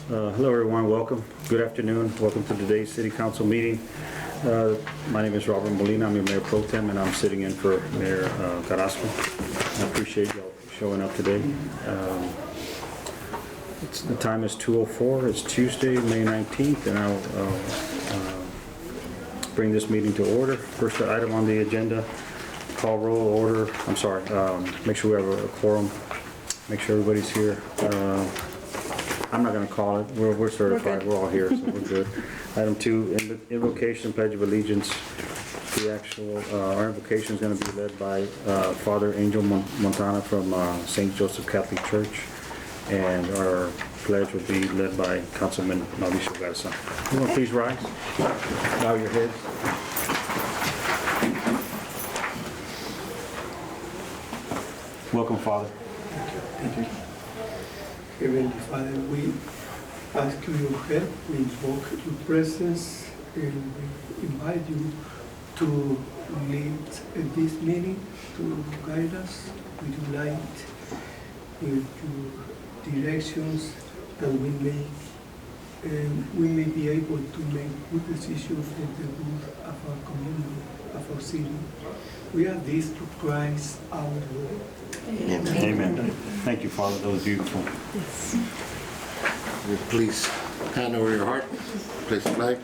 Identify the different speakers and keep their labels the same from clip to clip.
Speaker 1: Hello everyone, welcome. Good afternoon. Welcome to today's City Council meeting. My name is Robert Molina. I'm your Mayor Pro Tem and I'm sitting in for Mayor Carrasco. I appreciate y'all showing up today. The time is 2:04. It's Tuesday, May 19th, and I'll bring this meeting to order. First item on the agenda, call roll order. Make sure we have a quorum. Make sure everybody's here. I'm not going to call it. We're certified. We're all here, so we're good. Item 2, invocation, pledge of allegiance. Our invocation is going to be led by Father Angel Montana from St. Joseph Catholic Church, and our pledge will be led by Councilman Mauricio Garza. You want to please rise? Bow your heads. Welcome, Father.
Speaker 2: Thank you. Heavenly Father, we ask you your help, we invoke your presence, and we invite you to lead this meeting, to guide us with your light, with your directions, that we may be able to make good decisions for the good of our community, of our city. We ask this through Christ our Lord.
Speaker 1: Amen. Amen. Thank you, Father. That was beautiful.
Speaker 3: Yes. Please hand over your heart. Place the flag.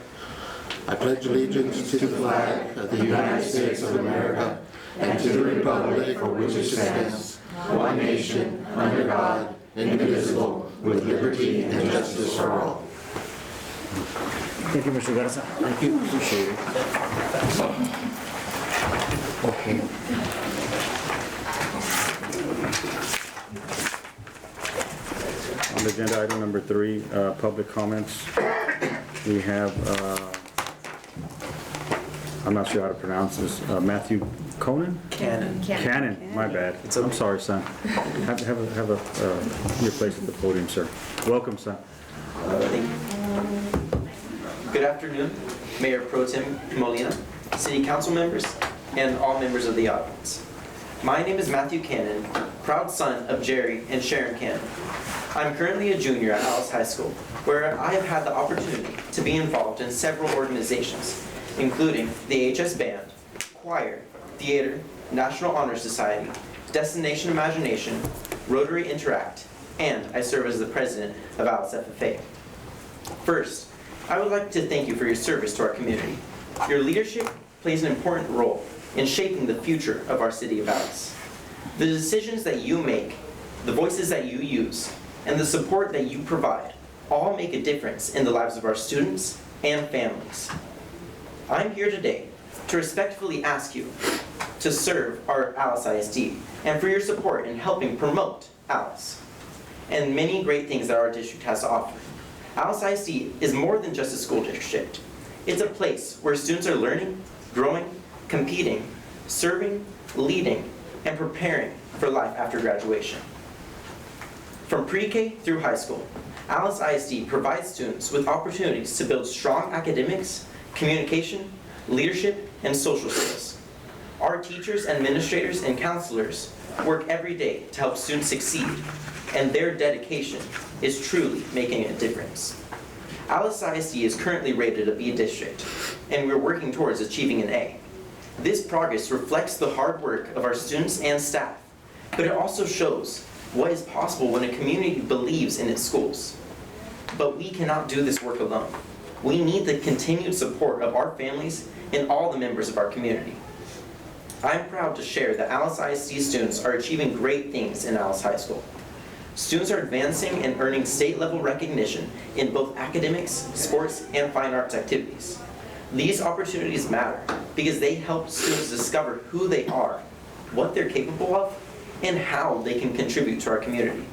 Speaker 3: I pledge allegiance to the flag of the United States of America and to the republic for which it stands, one nation, under God, indivisible, with liberty and justice for all.
Speaker 1: Thank you, Mr. Garza. Thank you. Appreciate it. Okay. On agenda item number 3, public comments. We have, I'm not sure how to pronounce this, Matthew Conan? Cannon, my bad. I'm sorry, son. Have your place at the podium, sir. Welcome, son.
Speaker 4: Good afternoon, Mayor Pro Tem Molina, City Council members, and all members of the audience. My name is Matthew Cannon, proud son of Jerry and Sharon Cannon. I'm currently a junior at Alice High School, where I have had the opportunity to be involved in several organizations, including the HS Band, Choir, Theater, National Honor Society, Destination Imagination, Rotary Interact, and I serve as the president of Alice FFA. First, I would like to thank you for your service to our community. Your leadership plays an important role in shaping the future of our city of Alice. The decisions that you make, the voices that you use, and the support that you provide all make a difference in the lives of our students and families. I'm here today to respectfully ask you to serve our Alice ISD and for your support in helping promote Alice and many great things that our district has to offer. Alice ISD is more than just a school district. It's a place where students are learning, growing, competing, serving, leading, and preparing for life after graduation. From pre-K through high school, Alice ISD provides students with opportunities to build strong academics, communication, leadership, and social skills. Our teachers, administrators, and counselors work every day to help students succeed, and their dedication is truly making a difference. Alice ISD is currently rated a B district, and we're working towards achieving an A. This progress reflects the hard work of our students and staff, but it also shows what is possible when a community believes in its schools. But we cannot do this work alone. We need the continued support of our families and all the members of our community. I'm proud to share that Alice ISD students are achieving great things in Alice High School. Students are advancing and earning state-level recognition in both academics, sports, and fine arts activities. These opportunities matter because they help students discover who they are, what they're capable of, and how they can contribute to our community.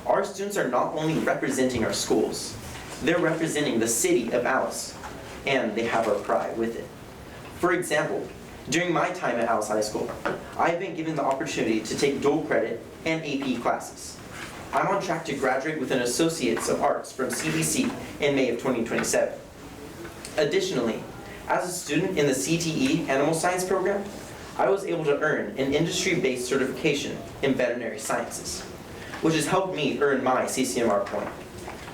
Speaker 4: Our students are not only representing our schools, they're representing the city of Alice, and they have our pride with it. For example, during my time at Alice High School, I've been given the opportunity to take dual credit and AP classes. I'm on track to graduate with an Associates of Arts from CBC in May of 2027. Additionally, as a student in the CTE Animal Science program, I was able to earn an industry-based certification in veterinary sciences, which has helped me earn my CCMR point.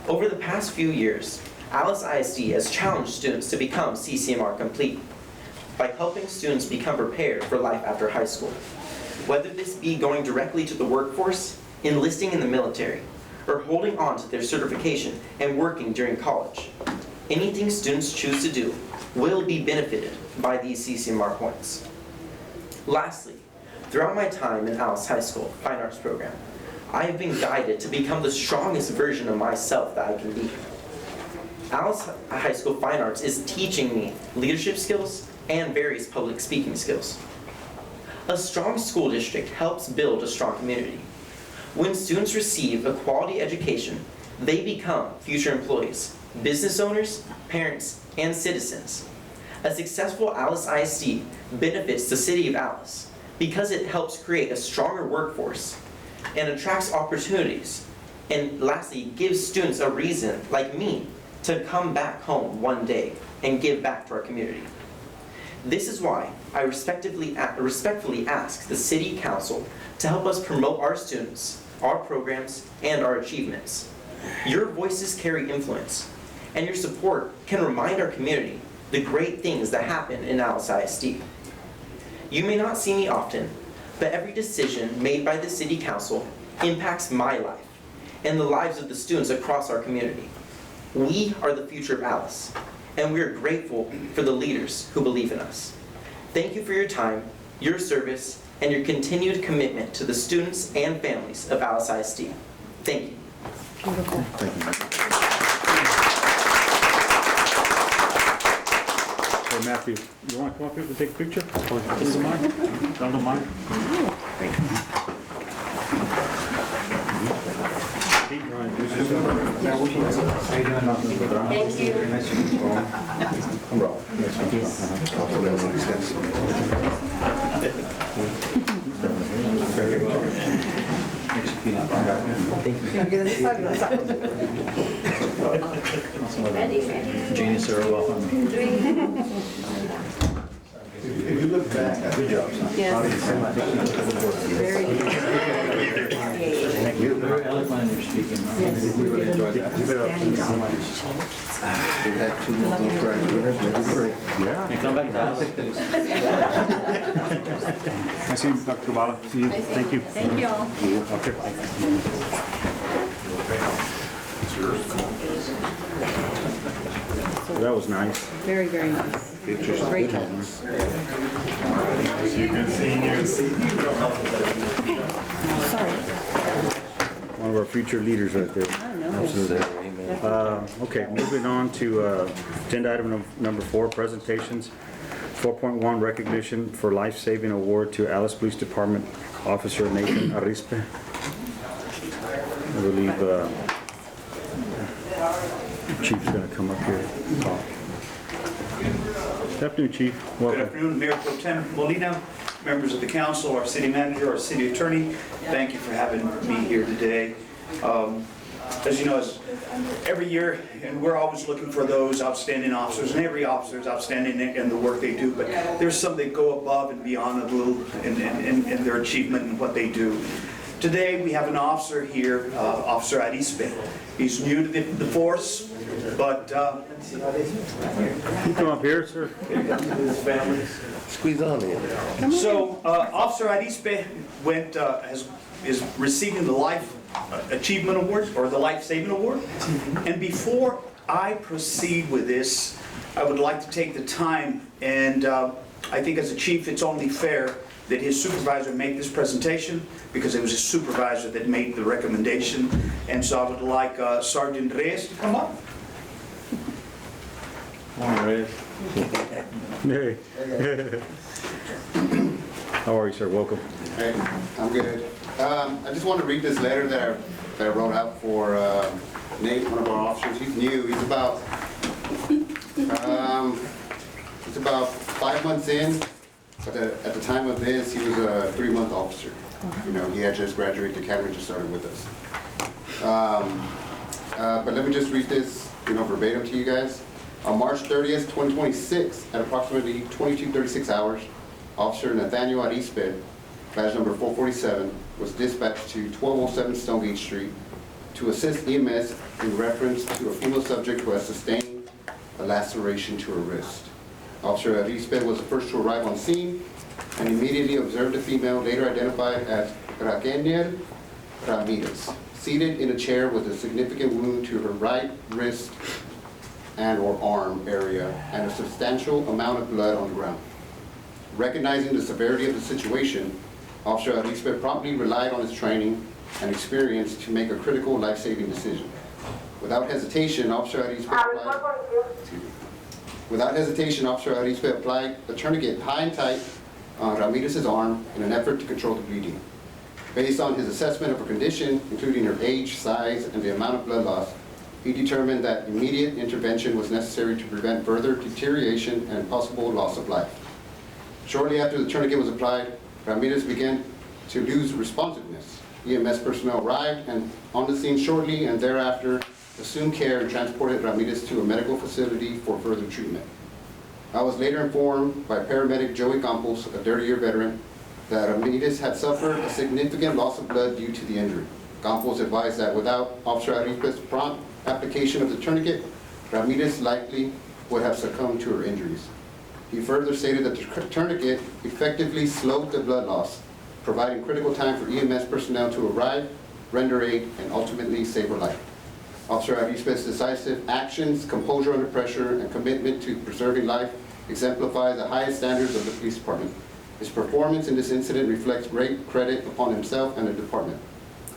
Speaker 4: Over the past few years, Alice ISD has challenged students to become CCMR complete by helping students become prepared for life after high school. Whether this be going directly to the workforce, enlisting in the military, or holding on to their certification and working during college, anything students choose to do will be benefited by these CCMR points. Lastly, throughout my time in Alice High School Fine Arts program, I have been guided to become the strongest version of myself that I can be. Alice High School Fine Arts is teaching me leadership skills and various public speaking skills. A strong school district helps build a strong community. When students receive a quality education, they become future employees, business owners, parents, and citizens. A successful Alice ISD benefits the city of Alice because it helps create a stronger workforce and attracts opportunities. And lastly, gives students a reason, like me, to come back home one day and give back to our community. This is why I respectfully ask the City Council to help us promote our students, our programs, and our achievements. Your voices carry influence, and your support can remind our community the great things that happen in Alice ISD. You may not see me often, but every decision made by the City Council impacts my life and the lives of the students across our community. We are the future of Alice, and we are grateful for the leaders who believe in us. Thank you for your time, your service, and your continued commitment to the students and families of Alice ISD. Thank you.
Speaker 1: Hey, Matthew, you want to come up here to take a picture? Don't mind? Don't mind?
Speaker 5: Thank you.
Speaker 1: I'm Rob.
Speaker 5: Jane,
Speaker 1: Sarah, welcome.
Speaker 6: If you look back, good job, son.
Speaker 5: Very good.
Speaker 6: Thank you. Very eloquent in your speaking. We really enjoyed that. We've had two more little graduates, maybe three.
Speaker 1: Yeah.
Speaker 6: And come back to us.
Speaker 1: I see you, Dr. Bala. See you. Thank you.
Speaker 5: Thank you all.
Speaker 1: Okay. That was nice.
Speaker 5: Very, very nice. Great job. Sorry.
Speaker 1: One of our future leaders right there.
Speaker 5: I know.
Speaker 1: Absolutely. Okay, moving on to agenda item number 4, presentations. 4.1, recognition for life-saving award to Alice Police Department Officer Nathan Arispe. I believe Chief's gonna come up here and talk. Good afternoon, Chief.
Speaker 7: Good
Speaker 1: Welcome.
Speaker 7: afternoon, Mayor Pro Tem Molina, members of the council, our city manager, our city attorney. Thank you for having me here today. As you know, every year, and we're always looking for those outstanding officers, and every officer is outstanding in the work they do, but there's some that go above and beyond a little in their achievement and what they do. Today, we have an officer here, Officer Arispe. He's new to the force, but
Speaker 1: You come up here, sir.
Speaker 3: Squeeze on in.
Speaker 7: so Officer Arispe is receiving the Life Achievement Award, or the Life Saving Award. And before I proceed with this, I would like to take the time, and I think as a chief, it's only fair that his supervisor make this presentation, because it was his supervisor that made the recommendation. And so I would like Sergeant Reyes to come up.
Speaker 1: Hey. How are you, sir? Welcome.
Speaker 8: Hey, I'm good. I just want to read this letter that I wrote out for Nate, one of our officers. He's new. He's about 5 months in. But at the time of this, he was a 3-month officer. You know, he had just graduated the academy, just started with us. But let me just read this, verbatim to you guys. On March 30th, 2026, at approximately 22:36 hours, Officer Nathaniel Arispe, badge number 447, was dispatched to 1207 Stonegate Street to assist EMS in reference to a female subject who has sustained a laceration to her wrist. Officer Arispe was the first to arrive on scene and immediately observed the female, later identified as Raquel Ramirez, seated in a chair with a significant wound to her right wrist and/or arm area and a substantial amount of blood on the ground. Recognizing the severity of the situation, Officer Arispe promptly relied on his training and experience to make a critical life-saving decision. Without hesitation, Officer Arispe applied a tourniquet high and tight on Ramirez's arm in an effort to control the bleeding. Based on his assessment of her condition, including her age, size, and the amount of blood loss, he determined that immediate intervention was necessary to prevent further deterioration and possible loss of life. Shortly after the tourniquet was applied, Ramirez began to lose responsiveness. EMS personnel arrived and on the scene shortly and thereafter assumed care and transported Ramirez to a medical facility for further treatment. I was later informed by paramedic Joey Campos, a 30-year veteran, that Ramirez had suffered a significant loss of blood due to the injury. Campos advised that without Officer Arispe's prompt application of the tourniquet, Ramirez likely would have succumbed to her injuries. He further stated that the tourniquet effectively slowed the blood loss, providing critical time for EMS personnel to arrive, render aid, and ultimately save her life. Officer Arispe's decisive actions, composure under pressure, and commitment to preserving life exemplify the highest standards of the police department. His performance in this incident reflects great credit upon himself and the department.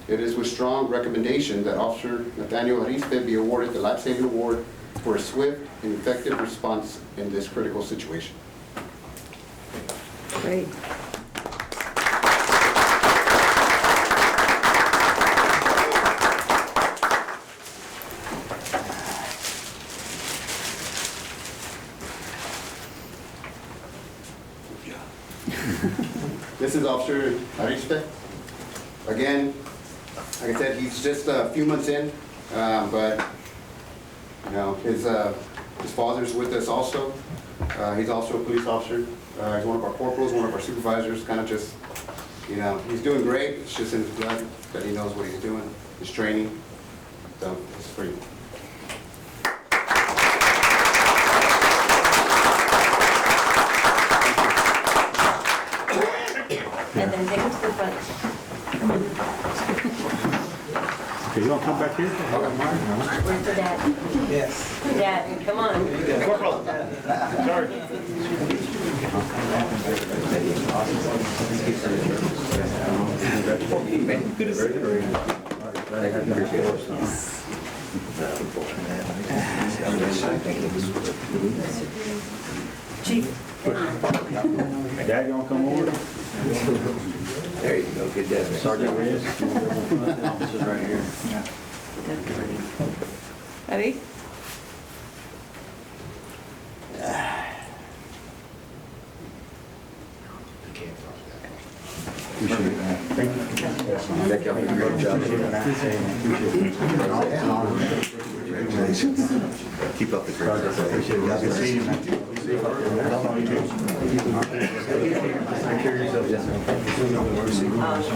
Speaker 8: It is with strong recommendation that Officer Nathaniel Arispe be awarded the Life Saving Award for a swift and effective response in this critical situation.
Speaker 5: Great.
Speaker 8: This is Officer Arispe. Again, like I said, he's just a few months in, but you know, his father's with us also. He's also a police officer. He's one of our corporals, one of our supervisors, kind of just, you know, he's doing great. It's just in his blood that he knows what he's doing, his training. So it's free.
Speaker 5: And then take it to the front.
Speaker 1: Okay, you want to come back here?
Speaker 5: Where's the dad?
Speaker 2: Yes.
Speaker 5: Dad, come on.
Speaker 7: Corporal. Sarge.
Speaker 5: Chief.
Speaker 1: Dad, you want to come over?
Speaker 6: There you go, good dad. Sergeant Reyes, officers right here.
Speaker 5: Ready?
Speaker 6: Thank you for your great job. Keep up the great work. Appreciate it. Good seeing you. Take care of yourself. Yes, sir.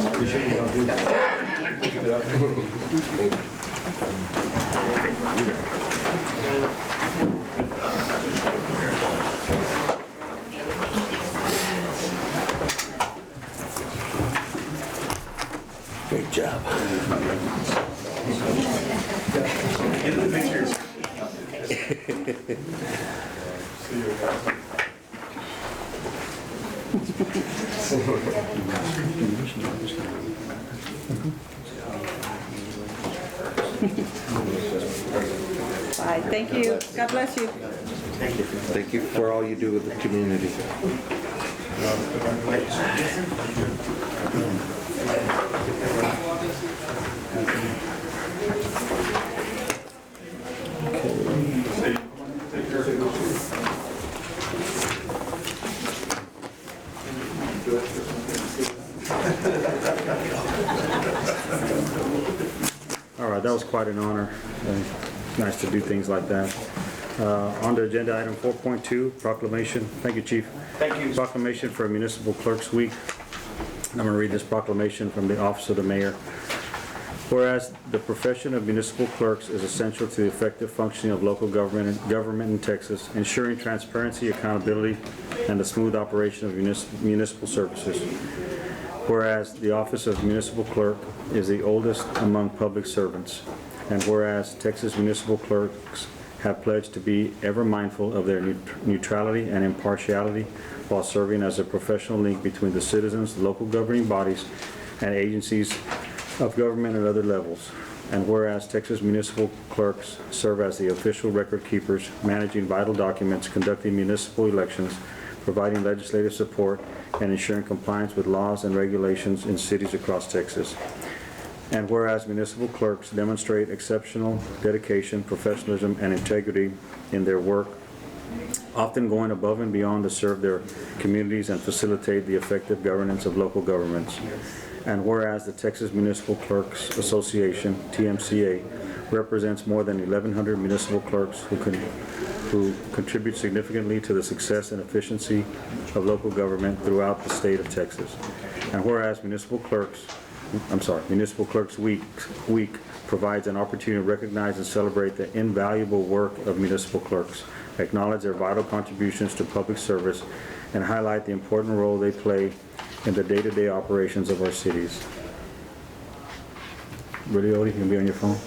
Speaker 6: Appreciate Great job.
Speaker 7: Get the pictures.
Speaker 5: Bye. Thank you. God bless you.
Speaker 3: Thank you for all you do with the community.
Speaker 1: All right, that was quite an honor. Nice to do things like that. On to agenda item 4.2, proclamation. Thank you, Chief.
Speaker 7: Thank you.
Speaker 1: Proclamation for Municipal Clerks Week. I'm going to read this proclamation from the Office of the Mayor. Whereas the profession of municipal clerks is essential to the effective functioning of local government in Texas, ensuring transparency, accountability, and the smooth operation of municipal services. Whereas the office of municipal clerk is the oldest among public servants, and whereas Texas municipal clerks have pledged to be ever mindful of their neutrality and impartiality while serving as a professional link between the citizens, local governing bodies, and agencies of government at other levels. And whereas Texas municipal clerks serve as the official record keepers, managing vital documents, conducting municipal elections, providing legislative support, and ensuring compliance with laws and regulations in cities across Texas. And whereas municipal clerks demonstrate exceptional dedication, professionalism, and integrity in their work, often going above and beyond to serve their communities and facilitate the effective governance of local governments. And whereas the Texas Municipal Clerks Association, TMCA, represents more than 1,100 municipal clerks who contribute significantly to the success and efficiency of local government throughout the state of Texas. And whereas Municipal Clerks Week provides an opportunity to recognize and celebrate the invaluable work of municipal clerks, acknowledge their vital contributions to public service, and highlight the important role they play in the day-to-day operations of our cities. Really, Odie, you can be on your phone?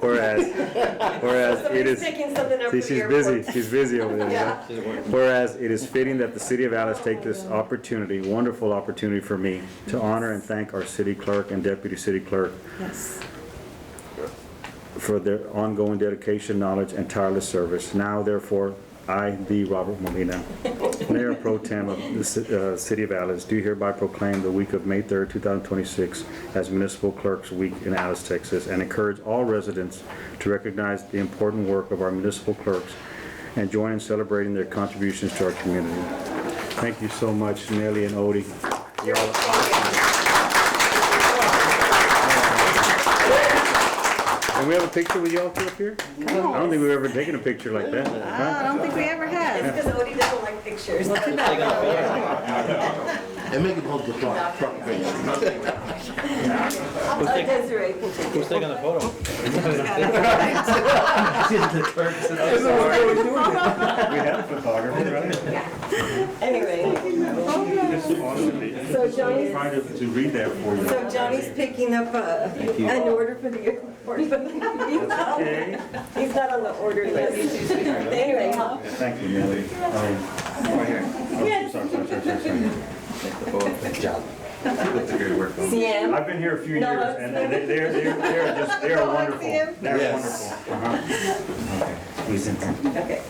Speaker 1: Whereas it is, see, she's busy over there.
Speaker 5: Yeah.
Speaker 1: Whereas it is fitting that the city of Alice take this opportunity, wonderful opportunity for me, to honor and thank our city clerk and deputy city clerk
Speaker 5: Yes.
Speaker 1: for their ongoing dedication, knowledge, and tireless service. Now, therefore, I, the Robert Molina, Mayor Pro Tem of the City of Alice, do hereby proclaim the week of May 3rd, 2026 as Municipal Clerks Week in Alice, Texas, and encourage all residents to recognize the important work of our municipal clerks and join in celebrating their contributions to our community. Thank you so much, Nelly and Odie. You're all awesome. Can we have a picture with y'all two up here? I don't think we've ever taken a picture like that.
Speaker 5: I don't think we ever have.
Speaker 9: Because Odie doesn't like pictures.
Speaker 3: And make it hold the proclamation.
Speaker 9: Desiree can take
Speaker 6: Who's
Speaker 9: it.
Speaker 6: taking the photo?
Speaker 1: We have a photographer, right?
Speaker 9: Anyway,
Speaker 1: So
Speaker 9: Johnny's-
Speaker 1: trying to read that for you.
Speaker 9: so Johnny's picking up an order for the airport, but
Speaker 1: Okay.
Speaker 9: he's not on the order list. Anyway,
Speaker 1: Thank you, Nelly.
Speaker 9: yes,
Speaker 1: Sorry.
Speaker 6: Good job.
Speaker 9: CM.
Speaker 1: I've been here a few
Speaker 9: No,
Speaker 1: years, and they are wonderful.
Speaker 9: him?
Speaker 1: They're
Speaker 6: Yes.
Speaker 1: wonderful. Okay. He's in there.
Speaker 9: Okay.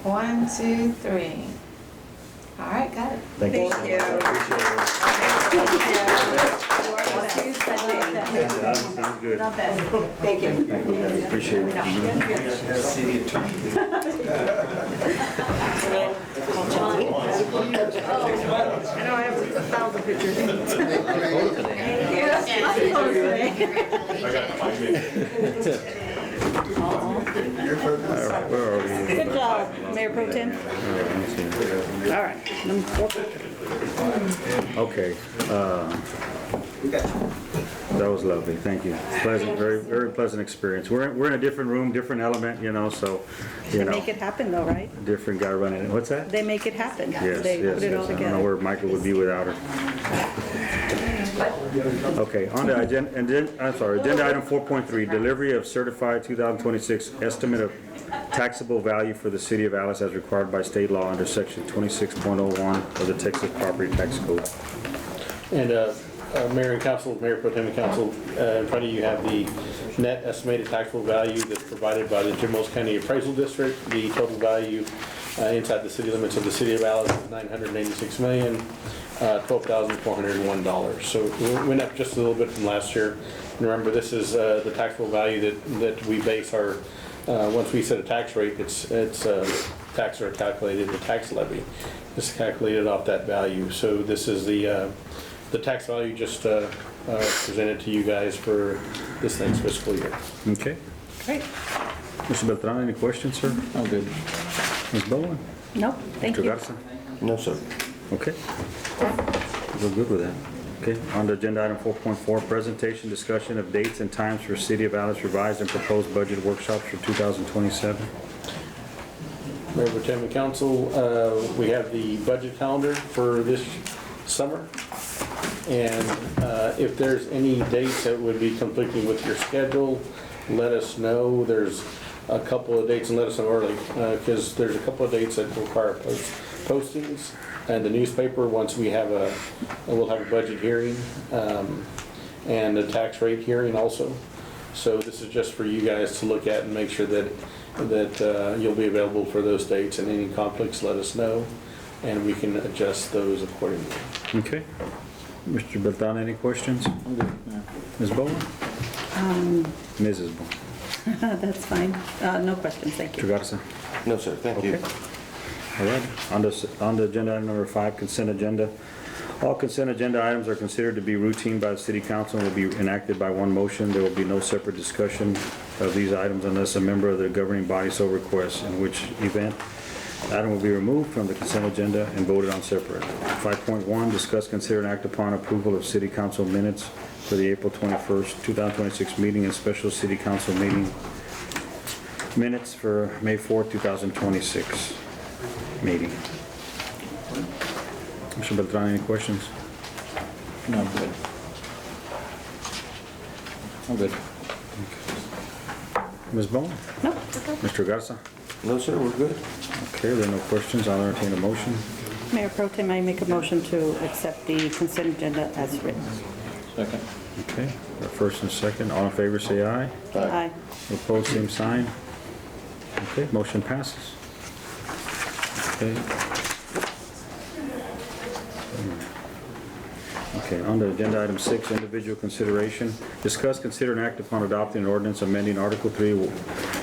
Speaker 10: 1, 2, 3. All right, got it.
Speaker 1: Thank you.
Speaker 9: Thank you.
Speaker 1: That sounds good.
Speaker 9: Thank you.
Speaker 1: Appreciate it.
Speaker 7: City attorney.
Speaker 5: I know I have 1,000 pictures.
Speaker 1: Where are we?
Speaker 5: Good job, Mayor Pro Tem. All right, number 4.
Speaker 1: Okay. That was lovely, thank you. Pleasant, very pleasant experience. We're in a different room, different element, so,
Speaker 5: They make it happen though, right?
Speaker 1: different guy running it. What's that?
Speaker 5: They make it happen.
Speaker 1: Yes,
Speaker 5: They
Speaker 1: yes,
Speaker 5: put it all
Speaker 1: yes. I don't know
Speaker 5: together.
Speaker 1: where Michael would be without her. Okay, on to agenda item 4.3, delivery of certified 2026 estimate of taxable value for the city of Alice as required by state law under section 26.01 of the Texas Property Tax Code.
Speaker 11: And Mayor and Council, Mayor Pro Tem and Council, in front of you have the net estimated taxable value that's provided by the Jim Wells County Appraisal District. The total value inside the city limits of the city of Alice is $986,012,401. So it went up just a little bit from last year. And remember, this is the taxable value that we base our, once we set a tax rate, it's taxes are calculated, the tax levy is calculated off that value. So this is the tax value just presented to you guys for this next fiscal year.
Speaker 1: Okay.
Speaker 5: Great.
Speaker 1: Mr. Beltran, any questions, sir?
Speaker 6: I'm good.
Speaker 1: Ms. Bowen?
Speaker 5: No, thank
Speaker 1: Mr.
Speaker 5: you.
Speaker 1: Garza?
Speaker 3: No, sir.
Speaker 1: Okay. We're good with that. Okay, on to agenda item 4.4, presentation, discussion of dates and times for City of Alice revised and proposed budget workshops for 2027.
Speaker 11: Mayor Pro Tem and Council, we have the budget calendar for this summer. And if there's any dates that would be conflicting with your schedule, let us know. There's a couple of dates, and let us know early, because there's a couple of dates that require postings and the newspaper once we'll have a budget hearing and a tax rate hearing also. So this is just for you guys to look at and make sure that you'll be available for those dates, and any conflicts, let us know, and we can adjust those accordingly.
Speaker 1: Okay. Mr. Beltran, any questions? Ms. Bowen? Mrs. Bowen?
Speaker 5: That's fine. No questions, thank
Speaker 1: Mr.
Speaker 5: you.
Speaker 1: Garza?
Speaker 3: No, sir, thank you.
Speaker 1: Okay. All right, on to agenda item number 5, consent agenda. All consent agenda items are considered to be routine by the city council and will be enacted by one motion. There will be no separate discussion of these items unless a member of the governing body so requests, in which event the item will be removed from the consent agenda and voted on separate. 5.1, discuss, consider, and act upon approval of city council minutes for the April 21st, 2026 meeting and special city council meeting minutes for May 4th, 2026 meeting. Mr. Beltran, any questions?
Speaker 6: No, I'm good. I'm good.
Speaker 1: Ms. Bowen?
Speaker 5: No,
Speaker 1: Mr. Garza?
Speaker 3: No, sir, we're good.
Speaker 1: Okay, there are no questions. I'll entertain a motion.
Speaker 5: Mayor Pro Tem, I make a motion to accept the consent agenda as written.
Speaker 6: Second.
Speaker 1: Okay, our first and second. All in favor, say aye.
Speaker 5: Aye.
Speaker 1: Opposed, same sign. Okay, motion passes. Okay. Okay, on to agenda item 6, individual consideration. Discuss, consider, and act upon adopting an ordinance amending Article 3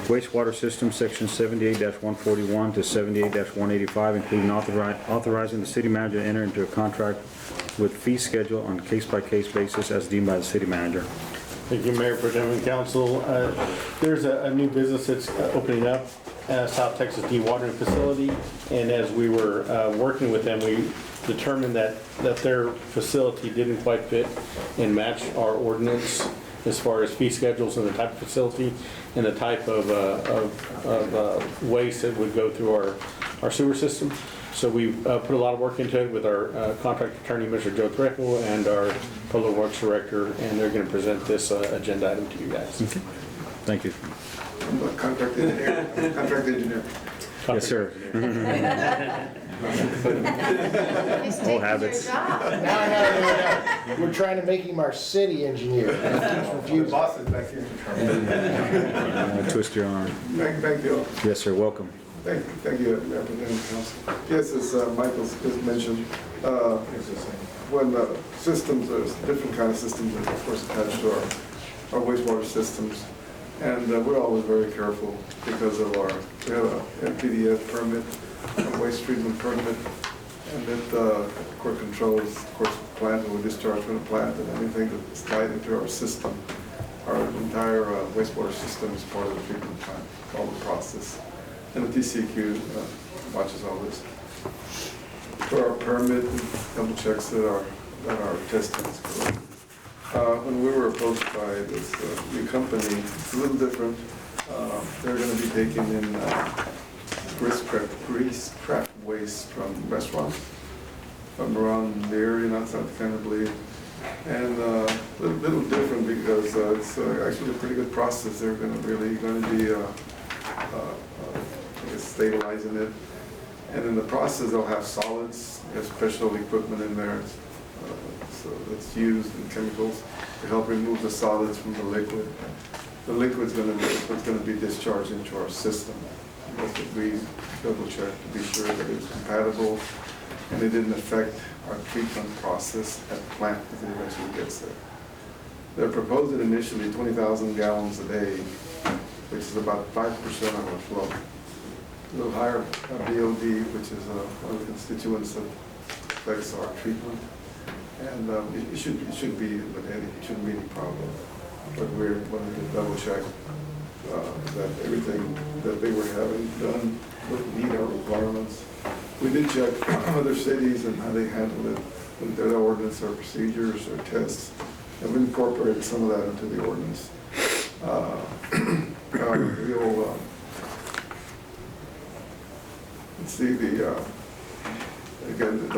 Speaker 1: wastewater system, Section 78-141 to 78-185, including authorizing the city manager to enter into a contract with fee schedule on case-by-case basis as deemed by the city manager.
Speaker 11: Thank you, Mayor Pro Tem and Council. There's a new business that's opening up, South Texas Dewatering Facility, and as we were working with them, we determined that their facility didn't quite fit and match our ordinance as far as fee schedules and the type of facility and the type of waste that would go through our sewer system. So we put a lot of work into it with our contract attorney, Mr. Joe Trejo, and our Public Works Director, and they're going to present this agenda item to you guys.
Speaker 1: Okay. Thank you.
Speaker 12: I'm a contract engineer.
Speaker 1: Yes, sir. Old habits.
Speaker 13: We're trying to make him our city engineer.
Speaker 12: The boss is back here.
Speaker 1: Twist your arm.
Speaker 12: Thank you.
Speaker 1: Yes, sir. Welcome.
Speaker 12: Thank you, Representative Council. Yes, as Michael just mentioned, when systems, there's different kind of systems that of course attached to our wastewater systems. And we're always very careful because of we have a MPDS permit, a waste treatment permit, and it, of course, controls, of course, the plant, when we discharge from the plant, and anything that's tied into our system. Our entire wastewater system is part of the treatment plant, all the process. And the TCEQ watches all this. For our permit, double checks that our testing is correct. When we were approached by this new company, it's a little different. They're going to be taking in grease trap waste from restaurants from around the area, outside the county, I believe. And a little different because it's actually a pretty good process. They're going to be stabilizing it. And in the process, they'll have solids, there's special equipment in there. So that's used in chemicals to help remove the solids from the liquid. The liquid's going to be discharged into our system. That's what we double check to be sure that it's compatible and it didn't affect our treatment process at the plant as it eventually gets there. They're proposing initially 20,000 gallons a day, which is about 5% of our flow. A little higher BOD, which is one of the constituents that affects our treatment. And it shouldn't be any problem. But we're wanting to double check that everything that they were having done would meet our requirements. We did check other cities and how they handle it. their ordinance or procedures or tests, and we incorporated some of that into the ordinance. We'll, let's see, again,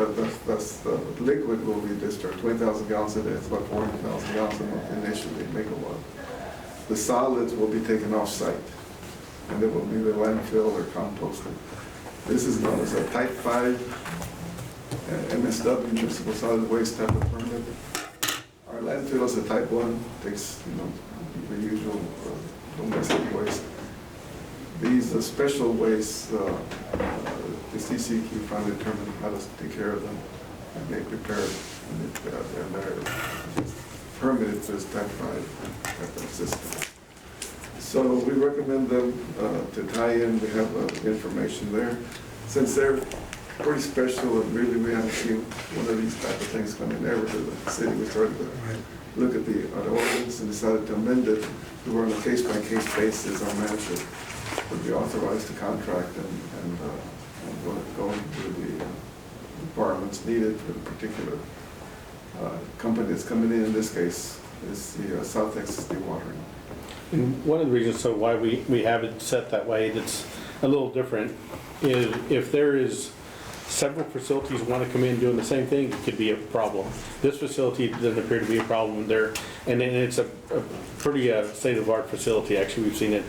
Speaker 12: that's the liquid will be discharged, 20,000 gallons a day, it's about 40,000 gallons a month initially, megawatt. The solids will be taken off-site, and they will be the landfill or composted. This is known as a Type 5 MSW, municipal solid waste type of permit. Our landfill is a Type 1, takes, the usual domestic waste. These special wastes, the CCQ finally determined how to take care of them, and they prepare it, and they're permitted for this Type 5 type of system. So we recommend them to tie in. We have information there. Since they're pretty special, and really we haven't seen one of these type of things come in ever to the city, we started to look at the ordinance and decided to amend it. We were on a case-by-case basis. Our manager would be authorized to contract and go into the requirements needed for the particular company that's coming in this case, is the South Texas Dewatering.
Speaker 11: And one of the reasons why we have it set that way, that's a little different, is if there is several facilities want to come in doing the same thing, it could be a problem. This facility doesn't appear to be a problem there, and it's a pretty state-of-the-art facility. Actually, we've seen it.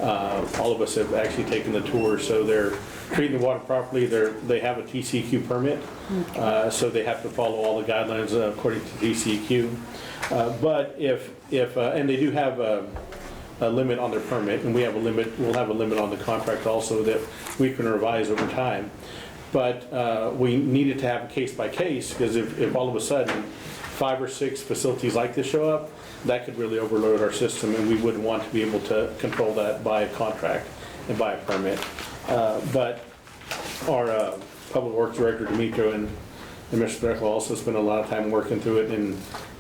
Speaker 11: All of us have actually taken the tour, so they're treating the water properly. They have a TCQ permit, so they have to follow all the guidelines according to TCQ. But if and they do have a limit on their permit, and we'll have a limit on the contract also that we can revise over time. But we needed to have a case by case, because if all of a sudden 5 or 6 facilities like this show up, that could really overload our system, and we wouldn't want to be able to control that by a contract and by a permit. But our Public Works Director, Demetrio, and Mr. Drexel also spent a lot of time working through it,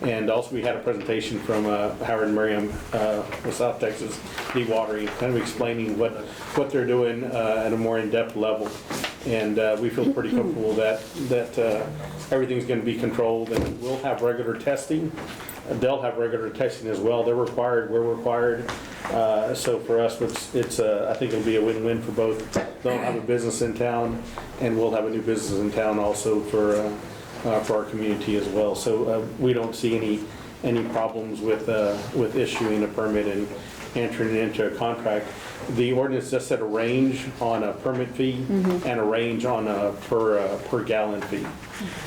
Speaker 11: and also we had a presentation from Howard and Miriam with South Texas Dewatering, kind of explaining what they're doing at a more in-depth level. And we feel pretty comfortable that everything's going to be controlled, and we'll have regular testing. They'll have regular testing as well. They're required, we're required. So for us, it's I think it'll be a win-win for both. They'll have a business in town, and we'll have a new business in town also for our community as well. So we don't see any problems with issuing a permit and entering into a contract. The ordinance just set a range on a permit fee and a range on a per gallon fee.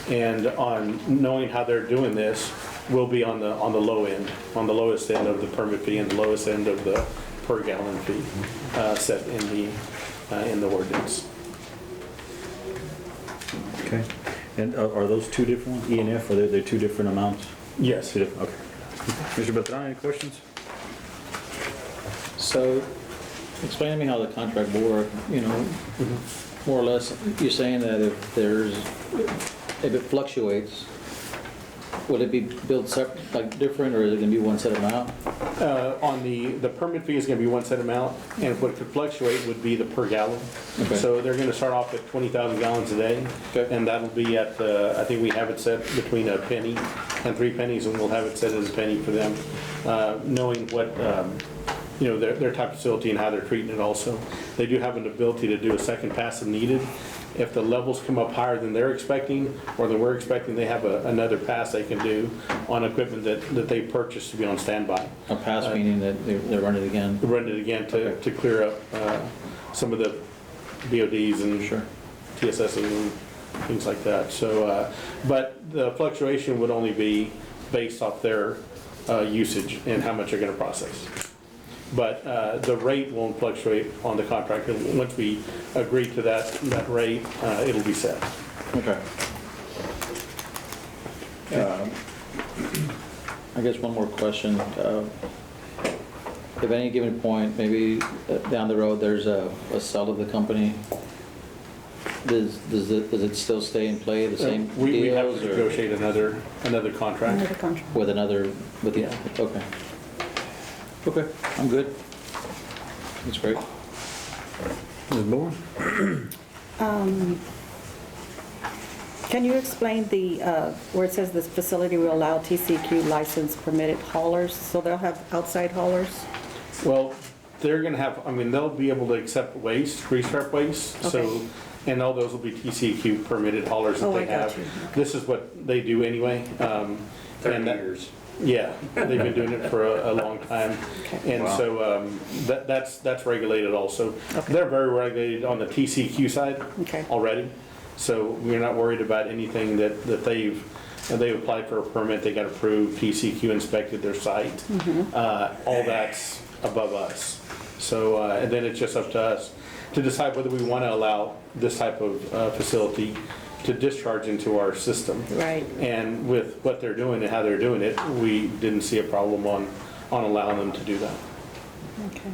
Speaker 11: And on knowing how they're doing this, we'll be on the low end, on the lowest end of the permit fee and the lowest end of the per gallon fee set in the ordinance.
Speaker 1: Okay. And are those two different ones, E and F, or they're two different amounts?
Speaker 11: Yes.
Speaker 1: Two different, okay. Mr. Beltran, any questions?
Speaker 6: So, explain to me how the contract will work, more or less. You're saying that if it fluctuates, will it be billed separate, like different, or is it gonna be one set amount?
Speaker 11: On the permit fee is gonna be one set amount, and what could fluctuate would be the per gallon.
Speaker 6: Okay.
Speaker 11: So they're gonna start off at 20,000 gallons a day,
Speaker 6: Okay.
Speaker 11: and that'll be at, I think we have it set between a penny and 3 pennies, and we'll have it set as a penny for them, knowing what, their type of facility and how they're treating it also. They do have an ability to do a second pass if needed. If the levels come up higher than they're expecting or than we're expecting, they have another pass they can do on equipment that they purchased to be on standby.
Speaker 6: A pass meaning that they run it again?
Speaker 11: Run it again to clear up some of the BODs and TSS and things like that. So, but the fluctuation would only be based off their usage and how much they're going to process. But the rate won't fluctuate on the contract. Once we agree to that rate, it'll be set.
Speaker 6: Okay. I guess one more question. If at any given point, maybe down the road, there's a sale of the company, does it still stay in play, the same deals?
Speaker 11: We have to negotiate another contract.
Speaker 5: Another contract.
Speaker 6: Okay. Okay, I'm good. That's great.
Speaker 1: Ms. Moore?
Speaker 5: Can you explain the, where it says this facility will allow TCQ licensed permitted haulers, so they'll have outside haulers?
Speaker 11: Well, they're gonna have, I mean, they'll be able to accept waste, grease trap waste, so,
Speaker 5: Okay.
Speaker 11: and all those will be TCQ permitted haulers that
Speaker 5: Oh, I
Speaker 11: they
Speaker 5: got
Speaker 11: have.
Speaker 5: you.
Speaker 11: This is what they do anyway.
Speaker 7: 30
Speaker 11: that-
Speaker 7: years.
Speaker 11: Yeah, they've been doing it for a long time.
Speaker 5: Okay.
Speaker 11: And so, that's regulated also.
Speaker 5: Okay.
Speaker 11: They're very regulated on the TCQ side
Speaker 5: Okay.
Speaker 11: already. So we're not worried about anything that they've applied for a permit, they got approved, TCQ inspected their site. All that's above us. So, and then it's just up to us to decide whether we want to allow this type of facility to discharge into our system.
Speaker 5: Right.
Speaker 11: And with what they're doing and how they're doing it, we didn't see a problem on allowing them to do that.
Speaker 5: Okay.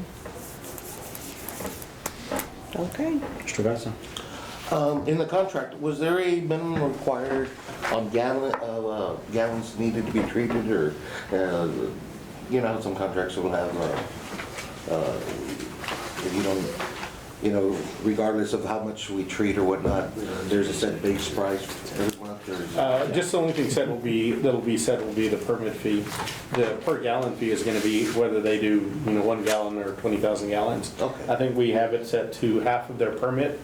Speaker 5: Okay.
Speaker 1: Mr. Garza?
Speaker 3: In the contract, was there a minimum required on gallons needed to be treated, or, you know, how some contracts will have, if you don't, you know, regardless of how much we treat or whatnot, there's a set base price every month, or?
Speaker 11: Just the only thing that'll be set will be the permit fee. The per gallon fee is gonna be whether they do, 1 gallon or 20,000 gallons.
Speaker 3: Okay.
Speaker 11: I think we have it set to half of their permit,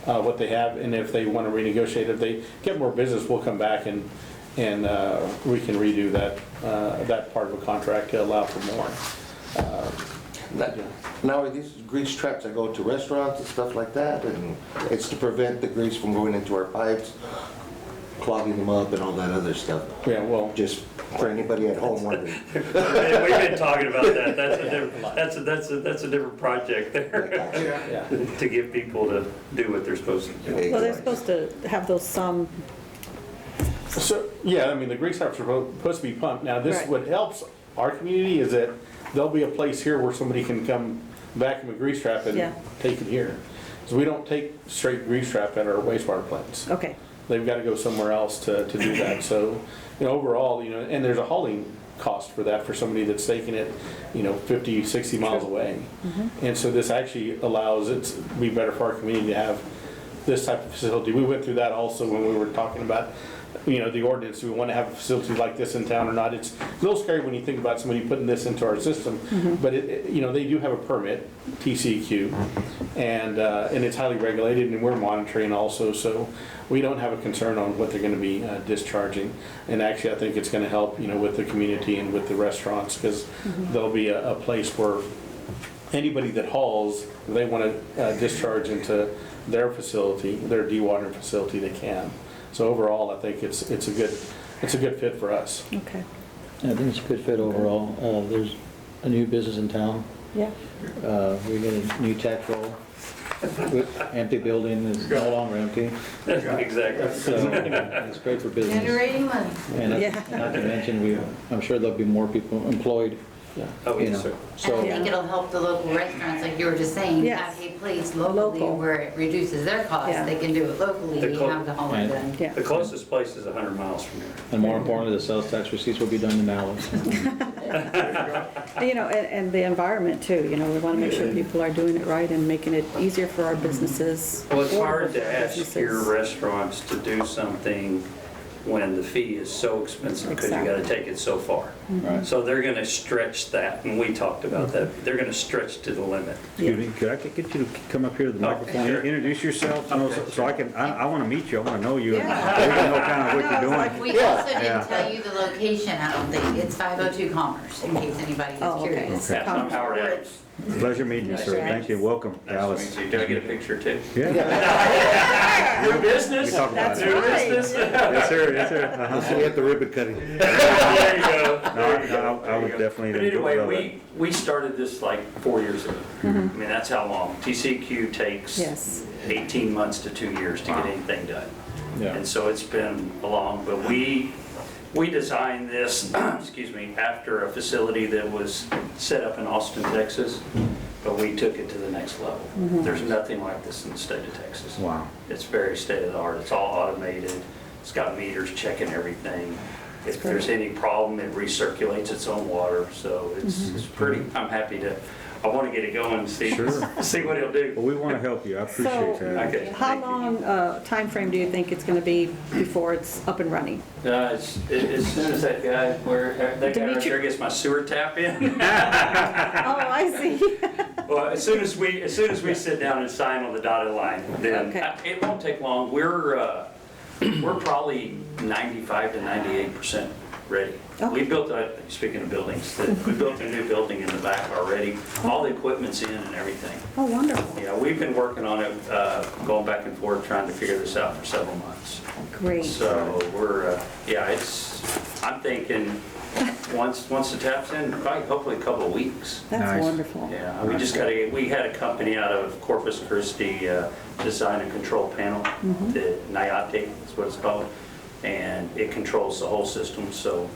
Speaker 11: what they have, and if they wanna renegotiate, if they get more business, we'll come back and we can redo that part of a contract to allow for more.
Speaker 3: Now, are these grease traps that go to restaurants and stuff like that, and it's to prevent the grease from going into our pipes, clogging them up and all that other stuff?
Speaker 11: Yeah, well,
Speaker 3: Just for anybody at home wondering.
Speaker 14: We've been talking about that. That's a different project there,
Speaker 11: yeah.
Speaker 14: to get people to do what they're supposed to do.
Speaker 5: Well, they're supposed to have those
Speaker 11: So, yeah, I mean, the grease traps are supposed to be pumped. Now,
Speaker 5: Right.
Speaker 11: what helps our community is that there'll be a place here where somebody can come vacuum a grease trap and
Speaker 5: Yeah.
Speaker 11: take it here. So we don't take straight grease trap at our wastewater plants.
Speaker 5: okay.
Speaker 11: They've got to go somewhere else to do that. So, overall, and there's a hauling cost for that for somebody that's taking it, 50, 60 miles away. And so this actually allows it to be better for our community to have this type of facility. We went through that also when we were talking about, the ordinance. Do we want to have a facility like this in town or not? It's a little scary when you think about somebody putting this into our system. But they do have a permit, TCQ, and it's highly regulated, and we're monitoring also. So we don't have a concern on what they're going to be discharging. And actually, I think it's going to help, with the community and with the restaurants, because there'll be a place where anybody that hauls, they want to discharge into their facility, their dewatering facility, they can. So overall, I think it's a good fit for us.
Speaker 5: Okay.
Speaker 6: I think it's a good fit overall. There's a new business in town.
Speaker 5: Yeah.
Speaker 6: We get a new tax roll. Empty building is no longer empty.
Speaker 14: Exactly.
Speaker 6: So it's great for business.
Speaker 10: Generating money.
Speaker 6: And
Speaker 5: Yeah.
Speaker 6: not to mention, I'm sure there'll be more people employed.
Speaker 14: Oh, yes, sir.
Speaker 10: And I
Speaker 6: So,
Speaker 10: think it'll help the local restaurants, like you were just saying,
Speaker 5: Yes.
Speaker 10: have a place locally
Speaker 5: Local.
Speaker 10: where it reduces their costs.
Speaker 5: Yeah.
Speaker 10: They can do it locally,
Speaker 14: The
Speaker 10: you
Speaker 14: co-
Speaker 10: have the hauler
Speaker 6: And-
Speaker 10: done.
Speaker 5: Yeah.
Speaker 14: The closest place is 100 miles from here.
Speaker 6: and more importantly, the sales tax receipts will be done in Dallas.
Speaker 5: And the environment too, we want to make sure people are doing it right and making it easier for our businesses.
Speaker 14: Well, it's hard
Speaker 5: affordable
Speaker 14: to
Speaker 5: for
Speaker 14: ask your
Speaker 5: businesses.
Speaker 14: restaurants to do something when the fee is so expensive because you gotta take it so far.
Speaker 6: Right.
Speaker 14: So they're gonna stretch that, and we talked about that. They're gonna stretch to the limit.
Speaker 1: Excuse me, could I get you to come up here to the microphone,
Speaker 14: sure.
Speaker 1: introduce yourself, so I can, I want to meet you, I want to know you, and
Speaker 5: Yeah.
Speaker 1: I want to know kind of what you're doing.
Speaker 10: We also
Speaker 1: Yeah.
Speaker 10: didn't tell you the location, I don't think. It's 502 Commerce, in case anybody
Speaker 5: Oh,
Speaker 10: is
Speaker 5: okay.
Speaker 10: curious.
Speaker 1: Okay.
Speaker 14: I'm Howard Adams.
Speaker 1: Pleasure meeting you, sir, thank you, welcome,
Speaker 14: Nice
Speaker 1: Alice.
Speaker 14: to meet you. Can I get a picture too?
Speaker 1: Yeah.
Speaker 14: Your business?
Speaker 1: We talk about
Speaker 14: Your
Speaker 1: it.
Speaker 14: business?
Speaker 1: Yes, sir, yes, sir. Uh-huh.
Speaker 3: So we had the ribbon cutting.
Speaker 14: There you go.
Speaker 1: No, I would definitely.
Speaker 14: But
Speaker 1: love
Speaker 14: anyway, we started this like 4 years ago. I mean, that's how long. TCQ takes
Speaker 5: Yes.
Speaker 14: 18 months to 2 years to get anything done.
Speaker 6: Yeah.
Speaker 14: And so it's been long, but we designed this, excuse me, after a facility that was set up in Austin, Texas, but we took it to the next level. There's nothing like this in the state of Texas.
Speaker 1: Wow.
Speaker 14: It's very state of the art. It's all automated. It's got meters checking everything. If there's any problem, it recirculates its own water. So it's pretty, I'm happy to I want to get it going and see,
Speaker 1: Sure.
Speaker 14: see what he'll do.
Speaker 1: Well, we want to help you. I appreciate
Speaker 5: So,
Speaker 1: that.
Speaker 14: Okay.
Speaker 5: how long time frame do you think it's going to be before it's up and running?
Speaker 14: As soon as that guy, that guy right
Speaker 5: Dimitri-
Speaker 14: there gets my sewer tap in.
Speaker 5: Oh, I see.
Speaker 14: Well, as soon as we sit down and sign on the dotted line, then
Speaker 5: Okay.
Speaker 14: it won't take long. We're probably 95 to 98% ready.
Speaker 5: Okay.
Speaker 14: We built speaking of buildings, we built a new building in the back already. All the equipment's in and everything.
Speaker 5: Oh, wonderful.
Speaker 14: Yeah, we've been working on it, going back and forth, trying to figure this out for several months.
Speaker 5: Great.
Speaker 14: So we're, I'm thinking, once the tap's in, probably hopefully a couple of weeks.
Speaker 5: That's
Speaker 1: Nice.
Speaker 5: wonderful.
Speaker 14: Yeah, we had a company out of Corpus Christi design and control panel, the NIATE is what it's called, and it controls the whole system, so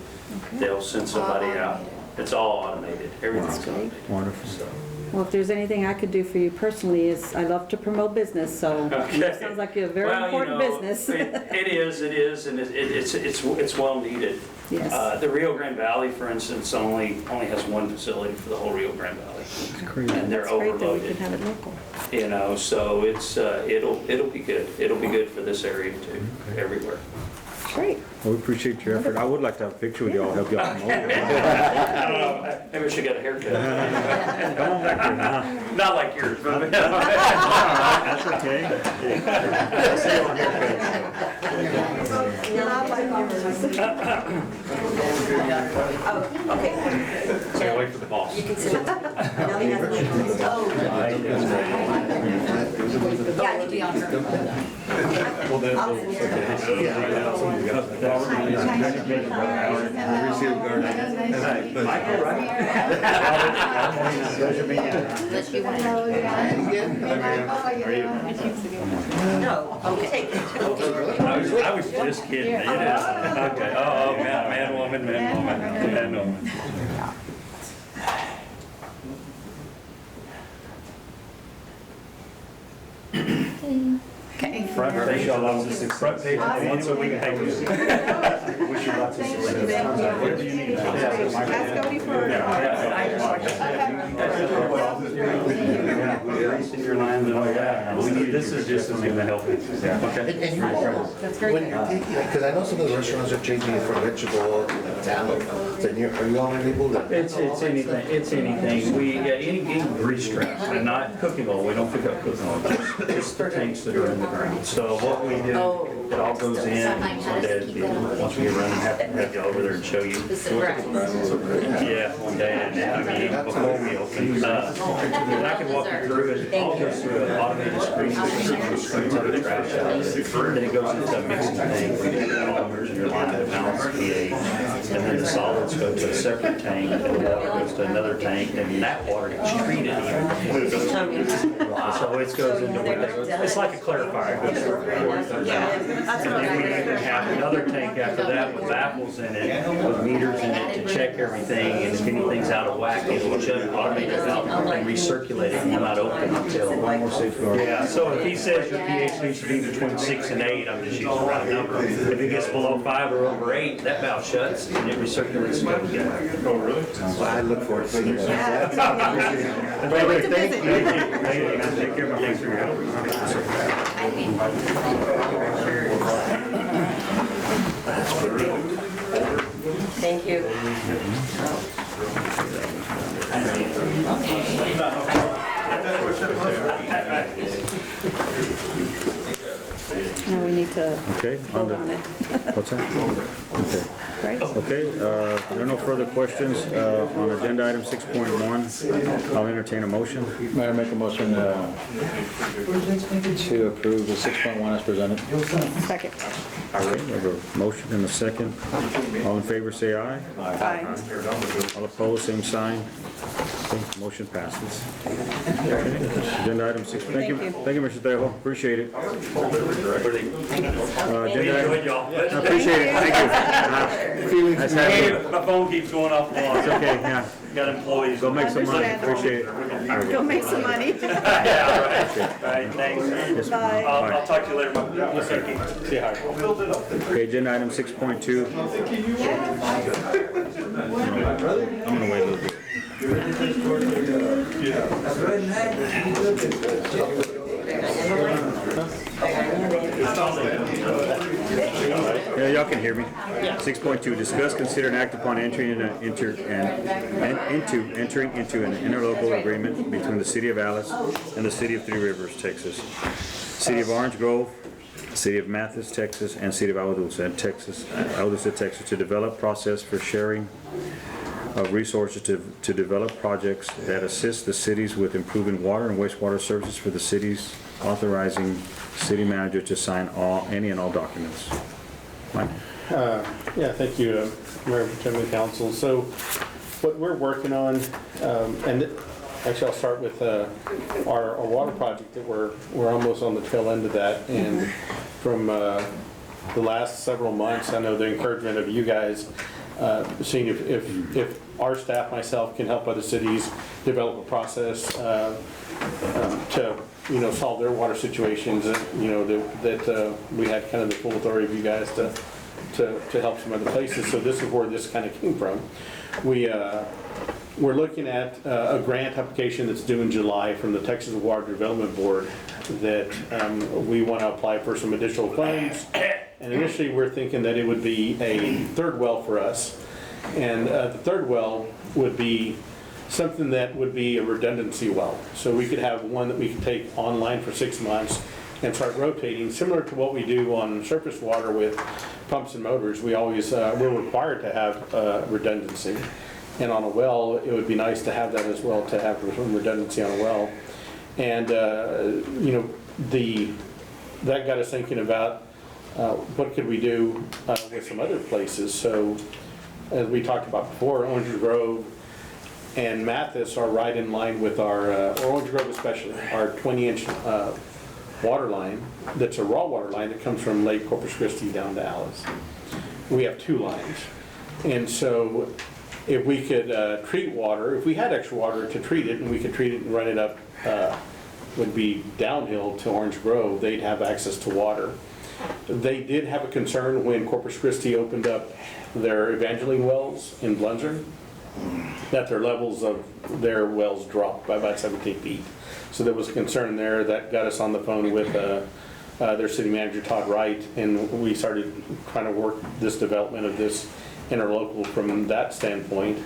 Speaker 14: they'll send somebody out. It's all automated, everything's automated.
Speaker 1: Wonderful.
Speaker 14: So,
Speaker 5: Well, if there's anything I could do for you personally, is I love to promote business, so it sounds like a very
Speaker 14: well,
Speaker 5: important business.
Speaker 14: It is, and it's well needed.
Speaker 5: Yes.
Speaker 14: The Rio Grande Valley, for instance, only has one facility for the whole Rio Grande Valley.
Speaker 1: Crazy.
Speaker 14: And they're
Speaker 5: That's great that we
Speaker 14: overloaded.
Speaker 5: can have it local.
Speaker 14: You know, so it's, it'll be good. It'll be good for this area too, everywhere.
Speaker 5: Great.
Speaker 1: Well, we appreciate your effort. I would like to have a picture with y'all, help y'all promote it.
Speaker 14: I don't know, maybe I should get a haircut.
Speaker 1: Come on back here now.
Speaker 14: Not like yours, but.
Speaker 1: That's okay.
Speaker 9: Oh, okay.
Speaker 14: So wait for the boss.
Speaker 9: You can sit. Now you have to. Oh. Yeah, you do.
Speaker 1: Michael, right?
Speaker 10: Unless you want to.
Speaker 9: No, okay.
Speaker 14: I was just kidding. Okay, oh, man, woman.
Speaker 10: Okay.
Speaker 14: Front page, front page, one so we can take this. Wish you lots of success. What do you need?
Speaker 5: Ask Cody for.
Speaker 14: Greasing your lines and all that. This is just something to help you. Okay.
Speaker 13: And you,
Speaker 5: That's great.
Speaker 13: when you're taking, because I know some of the restaurants are changing it from vegetable to tallow. So are you already able to?
Speaker 14: It's anything. Any grease traps, and not cooking oil. We don't pick up cooking oil, just the tanks that are in the ground. So what we do, it all goes in, and once we get running, have you over there and show you. Yeah, one day, and before we open, and I can walk you through it. It all goes through an automated screen, screens out of the trash out. Then it goes into a mixing thing, where you get polymers and your line to balance the pH. And then the solids go to a separate tank, and the water goes to another tank, and that water gets treated even. So it goes into where it's like a clarifier. It goes through a
Speaker 5: That's
Speaker 14: and
Speaker 5: what
Speaker 14: then we
Speaker 5: I
Speaker 14: even have another tank after that with baffles in it, with meters in it to check everything, and if anything's out of whack, it'll shut automated out and recirculate it, and will not open until. Yeah, so if he says your pH needs to be between 6 and 8, I'm just using a round number. If it gets below 5 or over 8, that valve shuts and it recirculates again. Oh, really?
Speaker 13: Well, I look forward to seeing that.
Speaker 14: Thank you. Take care of my things for your help.
Speaker 9: Thank you.
Speaker 5: Now we need to
Speaker 1: Okay.
Speaker 5: vote on it.
Speaker 1: What's that? Okay.
Speaker 5: Great.
Speaker 1: Okay, there are no further questions on agenda item 6.1. I'll entertain a motion.
Speaker 6: Mayor, make a motion to approve the 6.1 as presented.
Speaker 5: Second.
Speaker 1: All right, we have a motion and a second. All in favor, say aye.
Speaker 5: Aye.
Speaker 1: All opposed, same sign. Okay, motion passes. Okay, agenda item 6. Thank you, Mr. Trejo. Appreciate it. Agenda item-
Speaker 14: Enjoyed y'all.
Speaker 1: I appreciate it. Thank you. Nice having you.
Speaker 14: My phone keeps going off the wall.
Speaker 1: It's okay, yeah.
Speaker 14: Got employees.
Speaker 1: Go make some money. Appreciate it.
Speaker 5: Go make some money.
Speaker 14: Yeah, right, thanks.
Speaker 5: Bye.
Speaker 14: I'll talk to you later. Yes, sir. See you.
Speaker 1: Okay, agenda item 6.2. I'm gonna wait a little bit. Yeah, y'all can hear me. 6.2, discuss, consider, and act upon entering into an interlocal agreement between the City of Alice and the City of Three Rivers, Texas, City of Orange Grove, City of Mathis, Texas, and City of Agua Dulce, Texas, to develop process for sharing of resources to develop projects that assist the cities with improving water and wastewater services for the cities, authorizing city manager to sign any and all documents. Mike?
Speaker 11: Yeah, thank you, Mayor Chairman of Council. So what we're working on, and actually I'll start with our water project that we're almost on the tail end of that. And from the last several months, I know the encouragement of you guys, seeing if our staff, myself, can help other cities develop a process to solve their water situations, that we had kind of the full authority of you guys to help some other places. So this is where this kind of came from. We're looking at a grant application that's due in July from the Texas Water Development Board that we want to apply for some additional funds. And initially, we're thinking that it would be a third well for us. And the third well would be something that would be a redundancy well. So we could have one that we could take online for 6 months and start rotating, similar to what we do on surface water with pumps and motors. We're required to have redundancy. And on a well, it would be nice to have that as well, to have some redundancy on a well. And, that got us thinking about what could we do with some other places. So as we talked about before, Orange Grove and Mathis are right in line with our, Orange Grove especially, our 20-inch water line. That's a raw water line that comes from Lake Corpus Christi down to Alice. We have 2 lines. And so if we could treat water, if we had extra water to treat it, and we could treat it and run it up, would be downhill to Orange Grove, they'd have access to water. They did have a concern when Corpus Christi opened up their Evangeline wells in Blunsern, that their levels of their wells dropped by about 17 feet. So there was a concern there. That got us on the phone with their city manager, Todd Wright, and we started trying to work this development of this interlocal from that standpoint.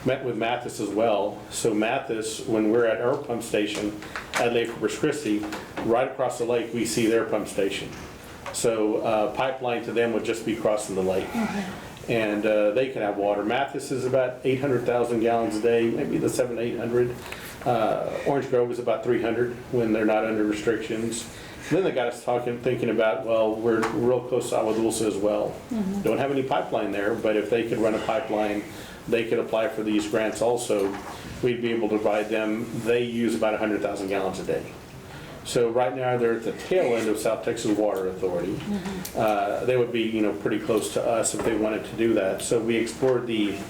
Speaker 11: Met with Mathis as well. So Mathis, when we're at our pump station at Lake Corpus Christi, right across the lake, we see their pump station. So pipeline to them would just be crossing the lake. And they can have water. Mathis is about 800,000 gallons a day, maybe the 800. Orange Grove is about 300 when they're not under restrictions. And then they got us thinking about, well, we're real close to Agua Dulce as well. Don't have any pipeline there, but if they could run a pipeline, they could apply for these grants also. We'd be able to provide them. They use about 100,000 gallons a day. So right now they're at the tail end of South Texas Water Authority. They would be, pretty close to us if they wanted to do that. So we explored an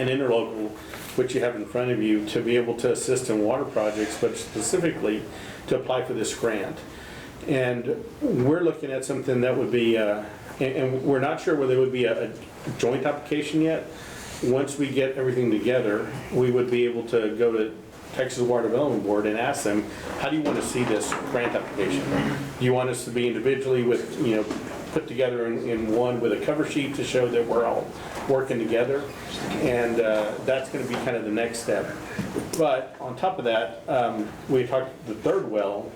Speaker 11: interlocal, which you have in front of you, to be able to assist in water projects, but specifically to apply for this grant. And we're looking at something that would be, and we're not sure whether it would be a joint application yet. Once we get everything together, we would be able to go to Texas Water Development Board and ask them, how do you want to see this grant application? Do you want us to be individually with, put together in one with a cover sheet to show that we're all working together? And that's going to be kind of the next step. But on top of that, we talked, the third well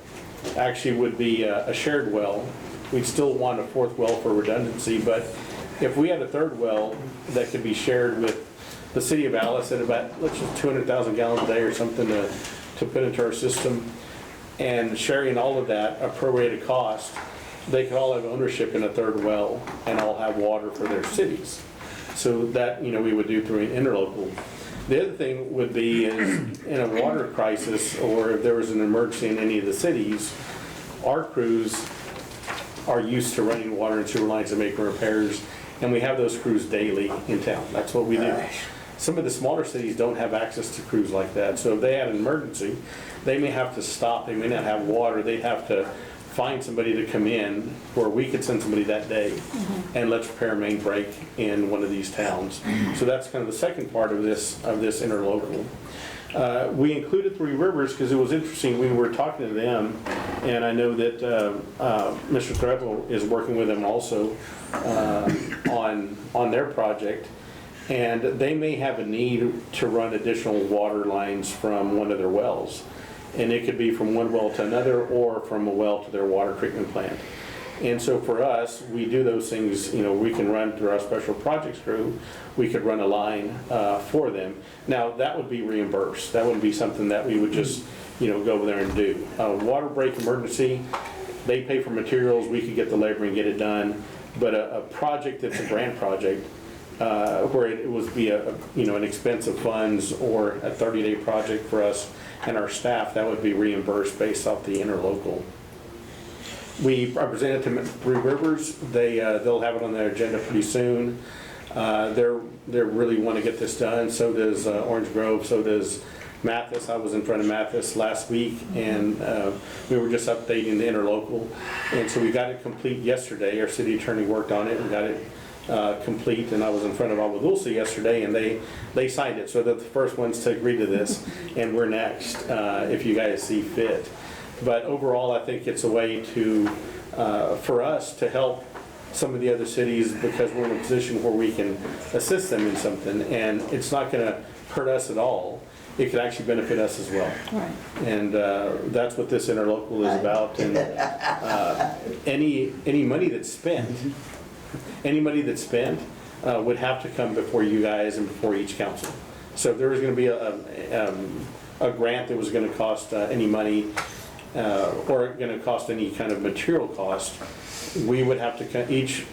Speaker 11: actually would be a shared well. We'd still want a 4th well for redundancy, but if we had a third well that could be shared with the City of Alice at about, let's just 200,000 gallons a day or something to put into our system, and sharing all of that, a prorated cost, they could all have ownership in a third well and all have water for their cities. So that, we would do through an interlocal. The other thing would be is in a water crisis, or if there was an emergency in any of the cities, our crews are used to running water and sewer lines and making repairs, and we have those crews daily in town. That's what we do. Some of the smaller cities don't have access to crews like that, so if they had an emergency, they may have to stop, they may not have water, they'd have to find somebody to come in, or we could send somebody that day, and let's repair a main break in one of these towns. So that's kind of the second part of this interlocal. We included Three Rivers because it was interesting. We were talking to them, and I know that Mr. Threvel is working with them also on their project. And they may have a need to run additional water lines from one of their wells. And it could be from one well to another, or from a well to their water treatment plant. And so for us, we do those things, you know, we can run through our special projects crew, we could run a line for them. Now, that would be reimbursed. That wouldn't be something that we would just, you know, go over there and do. Water break emergency, they pay for materials, we could get the labor and get it done. But a project that's a grant project, where it would be an expense of funds or a 30-day project for us and our staff, that would be reimbursed based off the interlocal. We presented to Three Rivers. They'll have it on their agenda pretty soon. They really want to get this done. So does Orange Grove. So does Mathis. I was in front of Mathis last week, and we were just updating the interlocal. And so we got it complete yesterday. Our city attorney worked on it and got it complete, and I was in front of Agua Dulce yesterday, and they signed it. So they're the first ones to agree to this, and we're next if you guys see fit. But overall, I think it's a way to for us to help some of the other cities, because we're in a position where we can assist them in something, and it's not going to hurt us at all. It could actually benefit us as well.
Speaker 5: Right.
Speaker 11: And that's what this interlocal is about. And any money that's spent, would have to come before you guys and before each council. So if there was going to be a grant that was going to cost any money or going to cost any kind of material cost, we would have to, each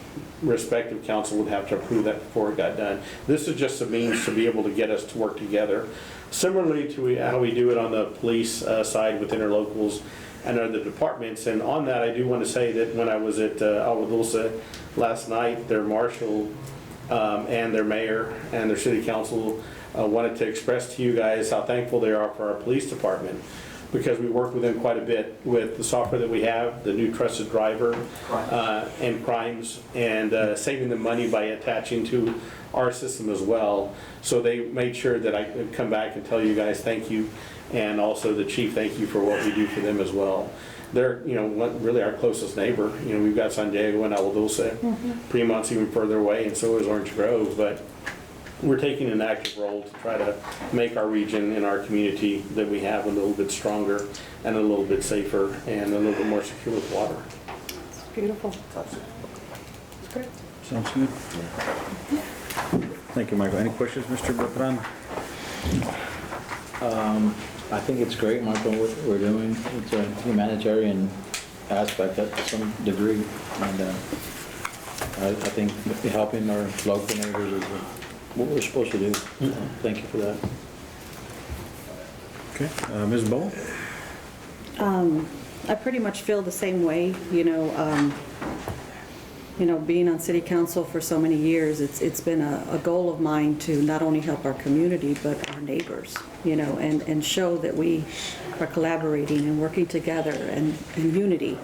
Speaker 11: respective council would have to approve that before it got done. This is just a means to be able to get us to work together. Similarly to how we do it on the police side with interlocals and other departments. And on that, I do want to say that when I was at Agua Dulce last night, their marshal and their mayor and their city council wanted to express to you guys how thankful they are for our police department, because we work with them quite a bit with the software that we have, the new trusted driver and crimes, and saving them money by attaching to our system as well. So they made sure that I could come back and tell you guys thank you, and also the chief thank you for what we do for them as well. They're, really our closest neighbor. We've got San Diego and Agua Dulce. Premont's even further away, and so is Orange Grove. But we're taking an active role to try to make our region and our community that we have a little bit stronger and a little bit safer and a little bit more secure with water.
Speaker 5: It's beautiful. It's great.
Speaker 1: Sounds good. Thank you, Michael. Any questions, Mr. Beltran?
Speaker 6: I think it's great, Michael, what we're doing. It's a humanitarian aspect to some degree, and I think helping our local neighbors is what we're supposed to do. Thank you for that.
Speaker 1: Okay, Ms. Bowe?
Speaker 5: I pretty much feel the same way, being on city council for so many years, it's been a goal of mine to not only help our community, but our neighbors, and show that we are collaborating and working together and in unity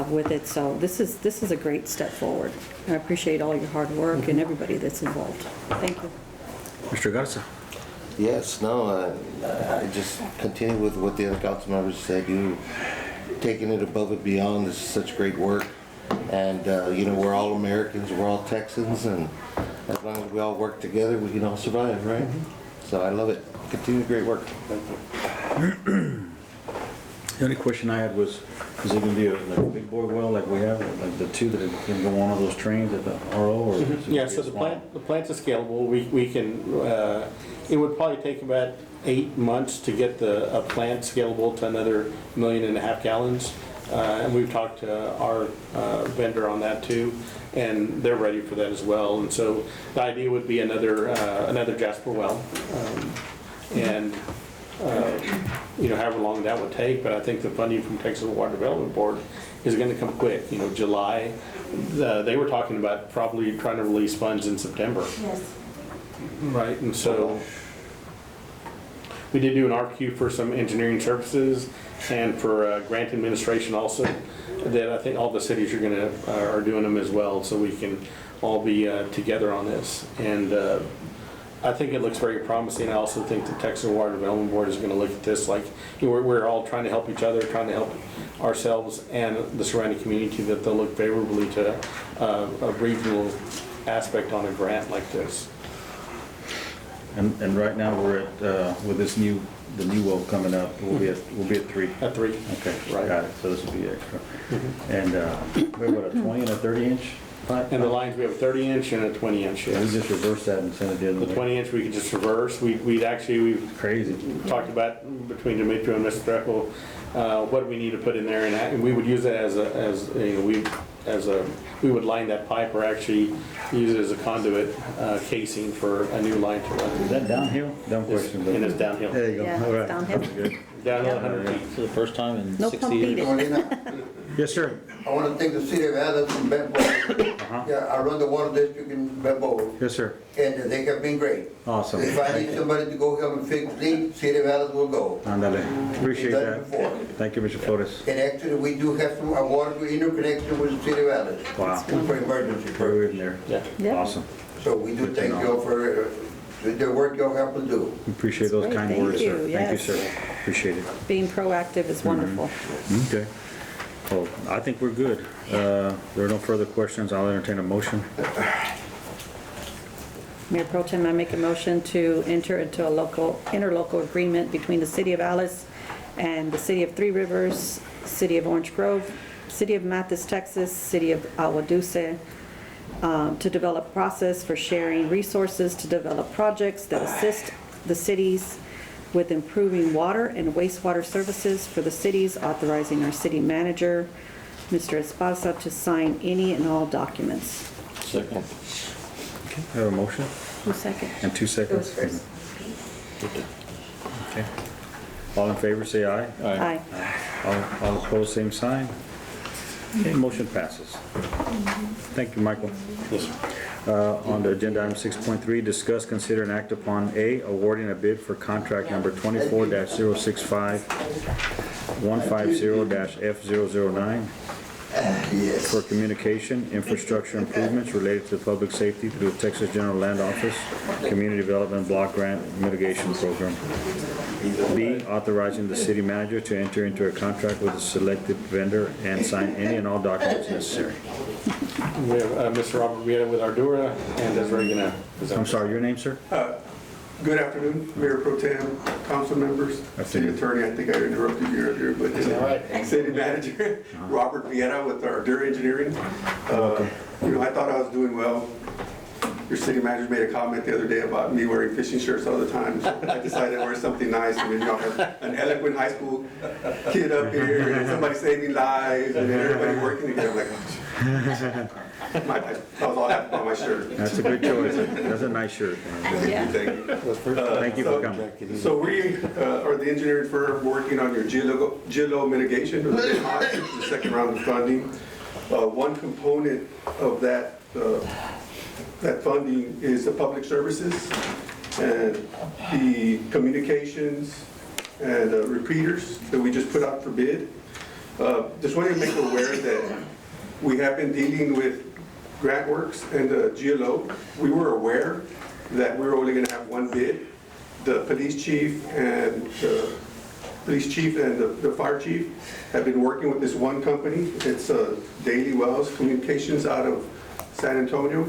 Speaker 5: with it. So this is a great step forward. I appreciate all your hard work and everybody that's involved. Thank you.
Speaker 1: Mr. Garza?
Speaker 3: Yes, no, I just continue with what the other council members said. You taking it above and beyond. This is such great work. And, we're all Americans, we're all Texans, and as long as we all work together, we can all survive, right? So I love it. Continue great work. Thank you.
Speaker 1: The only question I had was, is it going to be like a big boy well like we have, like the two that can go on all those trains at the RO? Or is it gonna
Speaker 11: Yeah,
Speaker 1: be
Speaker 11: so
Speaker 1: a
Speaker 11: the
Speaker 1: small-
Speaker 11: plant's is scalable. We can, it would probably take about 8 months to get a plant scalable to another 1.5 million gallons. And we've talked to our vendor on that too, and they're ready for that as well. And so the idea would be another Jasper well. However long that would take, but I think the funding from Texas Water Development Board is going to come quick. July, they were talking about probably trying to release funds in September.
Speaker 10: Yes.
Speaker 11: Right, and so We did do an RFQ for some engineering services and for grant administration also, that I think all the cities are doing them as well, so we can all be together on this. And I think it looks very promising. I also think the Texas Water Development Board is going to look at this like, we're all trying to help each other, trying to help ourselves and the surrounding community, that they'll look favorably to a regional aspect on a grant like this.
Speaker 1: And right now, we're at, with this the new well coming up, we'll be at 3.
Speaker 11: At 3.
Speaker 1: Okay,
Speaker 11: Right.
Speaker 1: got it, so this will be extra. And we have what, a 20 and a 30-inch pipe?
Speaker 11: And the lines, we have a 30-inch and a 20-inch,
Speaker 1: We
Speaker 11: yes.
Speaker 1: just reverse that and send it the other
Speaker 11: The
Speaker 1: way.
Speaker 11: 20-inch we could just reverse. We've
Speaker 1: Crazy.
Speaker 11: talked about between Demetrio and Mr. Drekel, what we need to put in there, and we would use it we would line that pipe or actually use it as a conduit casing for a new line to run.
Speaker 1: Is that downhill? Dumb question. but-
Speaker 11: And it's downhill.
Speaker 1: There you go.
Speaker 5: Yeah,
Speaker 1: All
Speaker 5: it's
Speaker 1: right.
Speaker 5: downhill.
Speaker 1: That's good.
Speaker 11: Downhill 100 feet.
Speaker 6: For the first time in
Speaker 5: No
Speaker 6: 60
Speaker 5: pump
Speaker 6: years.
Speaker 5: needed.
Speaker 15: Molina,
Speaker 1: Yes, sir.
Speaker 15: I want to thank the city of Alice and Bethel.
Speaker 1: Uh-huh.
Speaker 15: Yeah, I run the water district in Bethel,
Speaker 1: Yes, sir.
Speaker 15: and they have been great.
Speaker 1: Awesome.
Speaker 15: If I need somebody to go help and fix leaks, city of Alice will go.
Speaker 1: Andale. Appreciate
Speaker 15: We've done
Speaker 1: that.
Speaker 15: it before.
Speaker 1: Thank you, Mr. Flores.
Speaker 15: And actually, we do have some, a water interconnection with the city of Alice.
Speaker 1: Wow.
Speaker 15: For emergency
Speaker 1: We're
Speaker 15: purposes.
Speaker 1: in there.
Speaker 11: Yeah.
Speaker 5: Yeah.
Speaker 1: Awesome.
Speaker 15: So we do
Speaker 1: Good to
Speaker 15: thank
Speaker 1: know.
Speaker 15: you all for the work y'all help us do.
Speaker 1: We appreciate those
Speaker 5: Great,
Speaker 1: kind
Speaker 5: thank
Speaker 1: words, sir.
Speaker 5: you,
Speaker 1: Thank you,
Speaker 5: yes.
Speaker 1: sir. Appreciate it.
Speaker 5: Being proactive is wonderful.
Speaker 1: Okay. Well, I think we're good. There are no further questions. I'll entertain a motion.
Speaker 5: Mayor Pro Tem, I make a motion to enter into a interlocal agreement between the City of Alice and the City of Three Rivers, City of Orange Grove, City of Mathis, Texas, City of Agua Dulce, to develop process for sharing resources to develop projects that assist the cities with improving water and wastewater services for the cities, authorizing our city manager, Mr. Esparza, to sign any and all documents.
Speaker 6: Second.
Speaker 1: I have a motion
Speaker 5: Who's second?
Speaker 1: and 2 seconds. Okay. All in favor, say aye.
Speaker 5: Aye.
Speaker 1: All opposed, same sign. Okay, motion passes. Thank you, Michael.
Speaker 11: Yes, sir.
Speaker 1: On the agenda item 6.3, discuss, consider, and act upon A, awarding a bid for contract number 24-065-150-F009 for communication infrastructure improvements related to public safety through the Texas General Land Office Community Development Block Grant Mitigation Program. B, authorizing the city manager to enter into a contract with a selected vendor and sign any and all documents necessary.
Speaker 11: We have Mr. Robert Vieta with Ardura and Desiree Gannett.
Speaker 1: I'm sorry, your name, sir?
Speaker 12: Good afternoon, Mayor Pro Tem, council members, city attorney, I think I interrupted you earlier, but city manager, Robert Vieta with our Ardura Engineering. I thought I was doing well. Your city manager made a comment the other day about me wearing fishing shirts all the time. So I decided to wear something nice. I mean, have an eloquent high school kid up here, and somebody saving lives, and everybody working together. I'm like, that was all I had on my shirt.
Speaker 1: That's a good choice. That's a nice shirt. Thank you for coming.
Speaker 12: So we are the engineering firm working on your GLO mitigation, or the second round of funding. One component of that funding is the public services and the communications and repeaters that we just put out for bid. Just wanted to make you aware that we have been dealing with GrantWorks and the GLO. We were aware that we were only going to have one bid. The police chief and the fire chief have been working with this one company. It's Daily Wells Communications out of San Antonio.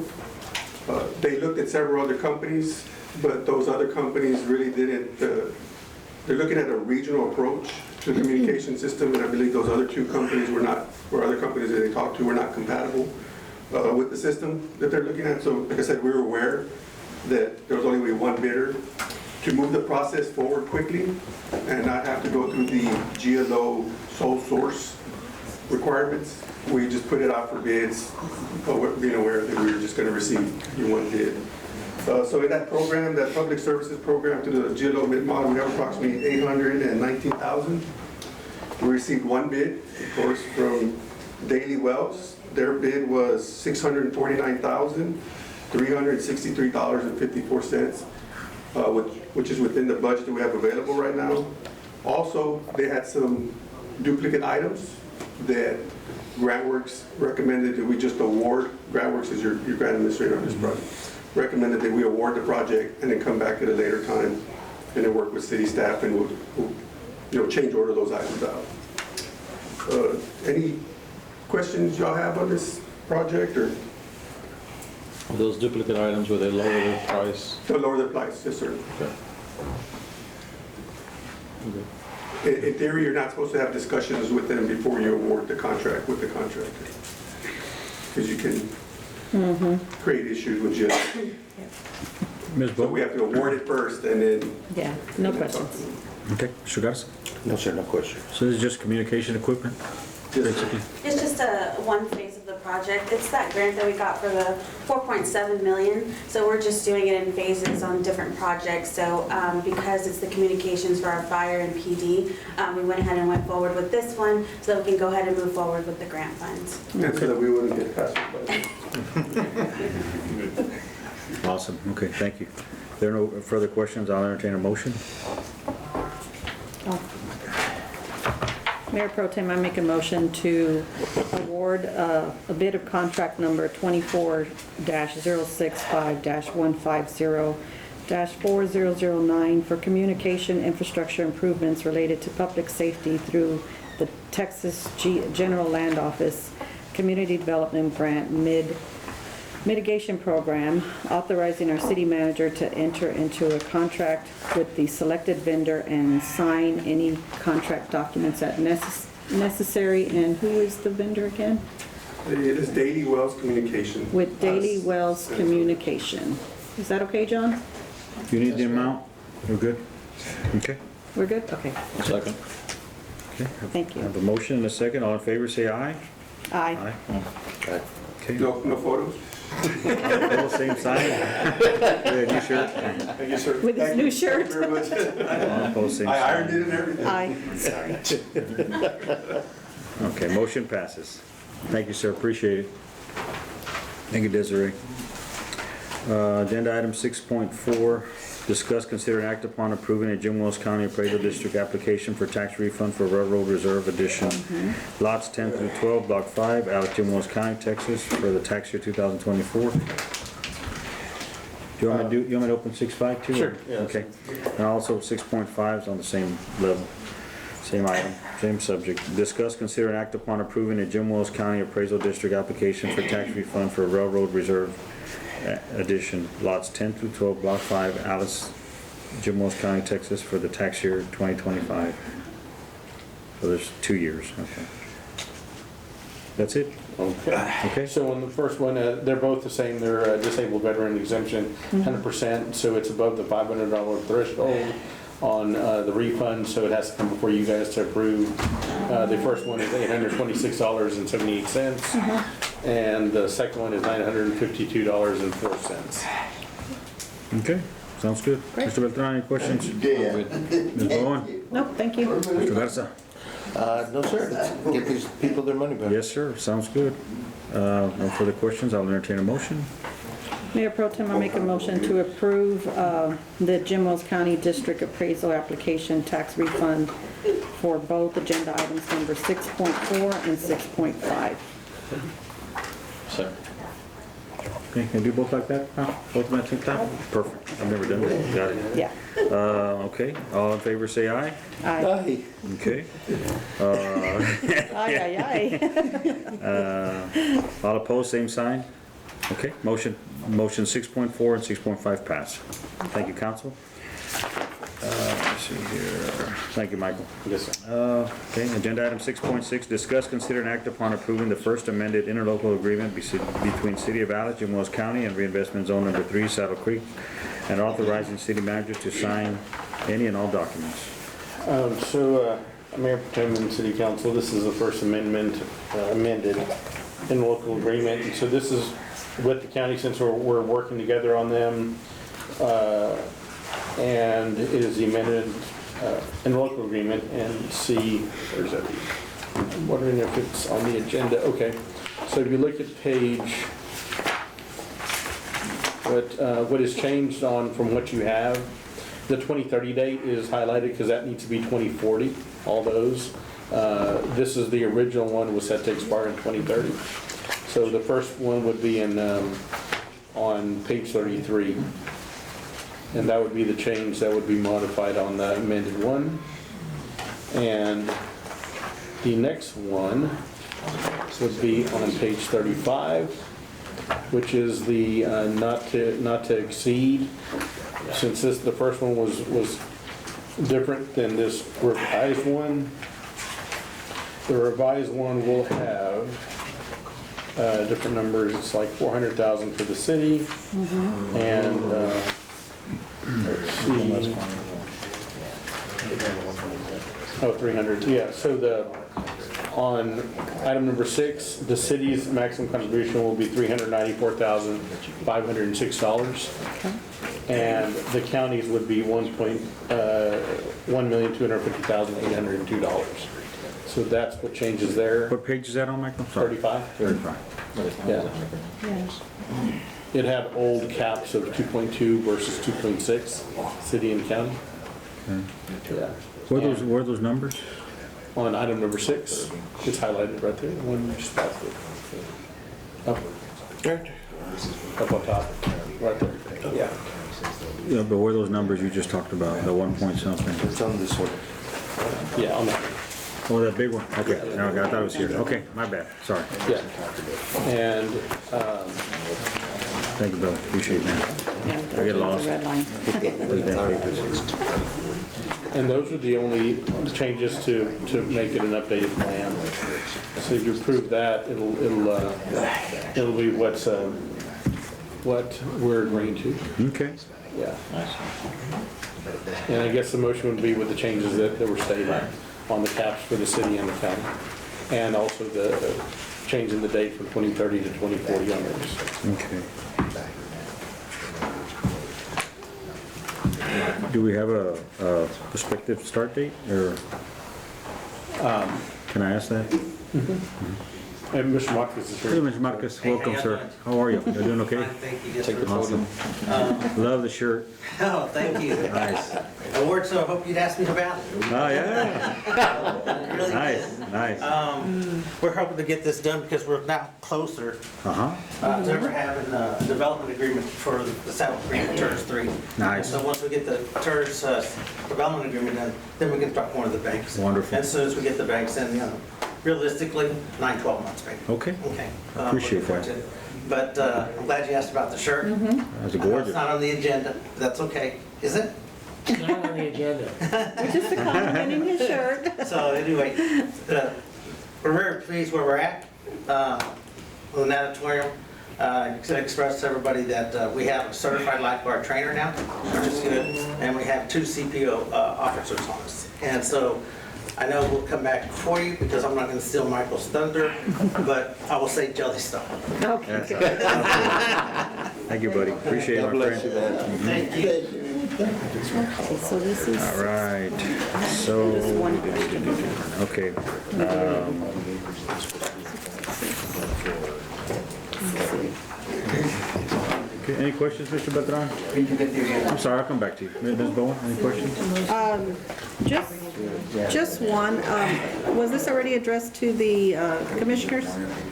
Speaker 12: They looked at several other companies, but those other companies really didn't. They're looking at a regional approach to the communication system, and I believe those other two companies were not, or other companies that they talked to were not compatible with the system that they're looking at. So, like I said, we were aware that there was only one bidder. To move the process forward quickly and not have to go through the GLO sole source requirements, we just put it out for bids, being aware that we were just going to receive one bid. So in that program, that public services program through the GLO mid-model, we have approximately $819,000. We received one bid, of course, from Daily Wells. Their bid was $649,363.54. which is within the budget that we have available right now. Also, they had some duplicate items that GrantWorks recommended that we just award. GrantWorks is your grant administrator on this project. Recommended that we award the project and then come back at a later time and then work with city staff and we'll change order those items out. Any questions y'all have on this project, or?
Speaker 6: Those duplicate items, where they lower the price?
Speaker 12: They'll lower the price, yes, sir.
Speaker 6: Okay.
Speaker 12: In theory, you're not supposed to have discussions with them before you award the contract with the contractor. Because you can create issues with you.
Speaker 1: Ms.
Speaker 12: So
Speaker 1: Bo?
Speaker 12: we have to award it first and then.
Speaker 5: Yeah, no questions.
Speaker 1: Okay, Mr. Garza?
Speaker 13: No, sir, no question.
Speaker 1: So this is just communication equipment, basically?
Speaker 16: It's just one phase of the project. It's that grant that we got for the 4.7 million. So we're just doing it in phases on different projects. So because it's the communications for our fire and PD, we went ahead and went forward with this one so that we can go ahead and move forward with the grant funds.
Speaker 12: And so that we wouldn't get past the budget.
Speaker 1: Awesome, okay, thank you. If there are no further questions, I'll entertain a motion.
Speaker 5: Mayor Pro Tem, I make a motion to award a bid of contract number 24-065-150-4009 for communication infrastructure improvements related to public safety through the Texas General Land Office Community Development Grant Mitigation Program, authorizing our city manager to enter into a contract with the selected vendor and sign any contract documents that necessary. And who is the vendor again?
Speaker 12: It is Daily Wells Communication.
Speaker 5: With Daily Wells Communication. Is that okay, John?
Speaker 1: You need the amount? We're good? Okay.
Speaker 5: We're good? Okay.
Speaker 6: Second.
Speaker 1: Okay.
Speaker 5: Thank
Speaker 1: I
Speaker 5: you.
Speaker 1: have a motion and a second. All in favor, say aye.
Speaker 5: Aye.
Speaker 1: Okay.
Speaker 12: No photos?
Speaker 1: All same sign. Yeah, new shirt.
Speaker 12: Thank you, sir.
Speaker 5: With his new shirt.
Speaker 12: Thank you very much.
Speaker 1: All opposed, same
Speaker 12: I
Speaker 1: sign.
Speaker 12: ironed it and everything.
Speaker 5: Aye. Sorry.
Speaker 1: Okay, motion passes. Thank you, sir, appreciate it. Thank you, Desiree. Agenda item 6.4, discuss, consider, and act upon approving a Jim Wells County Appraisal District application for tax refund for Railroad Reserve Edition, lots 10 through 12, block 5, out of Jim Wells County, Texas, for the tax year 2024. Do you want me to open 6.5 too?
Speaker 11: Sure, yeah.
Speaker 1: Okay. And also 6.5 is on the same level. Same item, same subject. Discuss, consider, and act upon approving a Jim Wells County Appraisal District application for tax refund for Railroad Reserve Edition, lots 10 through 12, block 5, Alice, Jim Wells County, Texas, for the tax year 2025. So there's 2 years, okay. That's it?
Speaker 11: Okay. So on the first one, they're both the same. They're disabled veteran exemption, 100%. So it's above the $500 threshold on the refund, so it has to come before you guys to approve. The first one is $826.78, and the second one is $952.04.
Speaker 1: Okay, sounds good.
Speaker 5: Great.
Speaker 1: Mr. Beltran, any questions?
Speaker 15: Yeah.
Speaker 1: Ms. Bowen?
Speaker 5: Nope, thank you.
Speaker 1: Mr. Garza?
Speaker 13: No, sir. Get these people their money back.
Speaker 1: Yes, sir, sounds good. No further questions, I'll entertain a motion.
Speaker 5: Mayor Pro Tem, I make a motion to approve the Jim Wells County District Appraisal Application Tax Refund for both agenda items number 6.4 and 6.5.
Speaker 6: Second.
Speaker 1: Okay, can I do both like that? Both of them at the same time? Perfect, I've never done that, got it.
Speaker 5: Yeah.
Speaker 1: Okay, all in favor say aye.
Speaker 5: Aye.
Speaker 1: Okay.
Speaker 5: Aye, aye, aye.
Speaker 1: All opposed, same sign? Okay, motion 6.4 and 6.5 pass. Thank you, council. Let's see here. Thank you, Michael.
Speaker 11: Yes, sir.
Speaker 1: Okay, agenda item 6.6, discuss, consider, and act upon approving the first amended interlocal agreement between City of Alice, Jim Wells County, and Reinvestment Zone Number 3, Saddle Creek, and authorizing city manager to sign any and all documents.
Speaker 11: Mayor Pro Tem and City Council, this is the first amendment, amended interlocal agreement. And so this is with the county, since we're working together on them, and it is the amended interlocal agreement. And see, where's that? I'm wondering if it's on the agenda. Okay, so if you look at page, what is changed on from what you have The 2030 date is highlighted because that needs to be 2040, all those. This is the original one, was set to expire in 2030. So the first one would be in, on page 33. And that would be the change that would be modified on the amended one. And the next one would be on page 35, which is the not to exceed. Since the first one was different than this revised one, the revised one will have different numbers. It's like 400,000 for the city, and let's see. Oh, 300, yeah, so on item number 6, the city's maximum contribution will be $394,506. And the county's would be $1,250,802. So that's what changes there.
Speaker 1: What page is that on, Michael? Sorry.
Speaker 11: 35.
Speaker 1: 35.
Speaker 11: Yeah. It had old caps of 2.2 versus 2.6, city and county. Yeah.
Speaker 1: What are those numbers?
Speaker 11: On item number 6, it's highlighted right there, the one you just passed it. Up on top, right there. Yeah.
Speaker 1: Yeah, but where are those numbers you just talked about, the 1 point something?
Speaker 13: It's on this one.
Speaker 11: Yeah, on that.
Speaker 1: Oh, that big one? Okay, no, I thought it was here. Okay, my bad, sorry.
Speaker 11: Yeah. And,
Speaker 1: Thank you, Bill, appreciate that.
Speaker 5: Yeah,
Speaker 1: I get lost.
Speaker 5: Red line.
Speaker 11: and those are the only changes to make it an updated plan. So if you approve that, it'll be what we're agreeing to.
Speaker 1: Okay.
Speaker 11: Yeah. And I guess the motion would be with the changes that were stated on the caps for the city and the county. And also the change in the date from 2030 to 2040 on those.
Speaker 1: Okay. Do we have a prospective start date, or can I ask that?
Speaker 11: And Mr. Marcus is
Speaker 1: Hey,
Speaker 11: here.
Speaker 1: Mr. Marcus, welcome, sir. How are you? You doing okay?
Speaker 17: Thank you. Yes,
Speaker 1: Take the
Speaker 17: sir.
Speaker 1: podium. Love the shirt.
Speaker 17: Oh, thank you.
Speaker 1: Nice.
Speaker 17: I wore it, so I hope you'd ask me about it.
Speaker 1: Oh, yeah.
Speaker 17: Really
Speaker 1: Nice,
Speaker 17: good.
Speaker 1: nice.
Speaker 17: We're hoping to get this done because we're now closer
Speaker 1: Uh-huh.
Speaker 17: to ever having a development agreement for the Saddle Creek TERS 3.
Speaker 1: Nice.
Speaker 17: So once we get the TERS development agreement done, then we can start one of the banks.
Speaker 1: Wonderful.
Speaker 17: As soon as we get the banks in, realistically, 9-12 months, maybe.
Speaker 1: Okay.
Speaker 17: Okay.
Speaker 1: Appreciate
Speaker 17: Looking forward
Speaker 1: that.
Speaker 17: to it. But I'm glad you asked about the shirt.
Speaker 1: That's
Speaker 17: I know
Speaker 1: gorgeous.
Speaker 17: it's not on the agenda. That's okay. Is it?
Speaker 9: Not on the agenda.
Speaker 5: Just a compliment in his shirt.
Speaker 17: So anyway, we're very pleased where we're at with an auditorium. To express to everybody that we have a certified lifeguard trainer now, which is good, and we have 2 CPO officers on us. And so I know we'll come back for you because I'm not going to steal Michael's thunder, but I will say jelly stuff.
Speaker 5: Okay.
Speaker 1: Thank you, buddy. Appreciate it, my friend.
Speaker 17: Thank you.
Speaker 5: Okay, so this is
Speaker 1: All right,
Speaker 5: just
Speaker 1: so,
Speaker 5: one question.
Speaker 1: okay. Okay, any questions, Mr. Beltran? I'm sorry, I'll come back to you. Ms. Bowen, any questions?
Speaker 5: Just one, was this already addressed to the commissioners?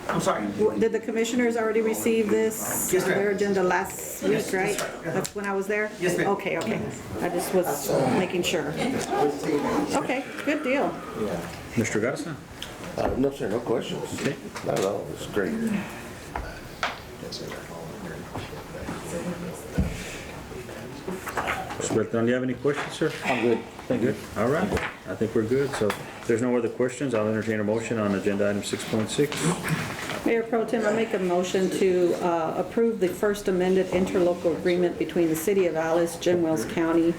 Speaker 17: I'm sorry.
Speaker 5: Did the commissioners already receive this?
Speaker 17: Yes, ma'am.
Speaker 5: Their agenda last week,
Speaker 17: Yes,
Speaker 5: right?
Speaker 17: that's right, yeah.
Speaker 5: That's when I was there?
Speaker 17: Yes, ma'am.
Speaker 5: Okay. I just was making sure. Okay, good deal.
Speaker 1: Mr. Garza?
Speaker 3: No, sir, no questions.
Speaker 1: Okay.
Speaker 3: Not at all, it's great.
Speaker 1: Mr. Beltran, do you have any questions, sir?
Speaker 6: I'm good.
Speaker 1: Thank you. All right, I think we're good. So if there's no other questions, I'll entertain a motion on agenda item 6.6.
Speaker 5: Mayor Pro Tem, I make a motion to approve the first amended interlocal agreement between the City of Alice, Jim Wells County,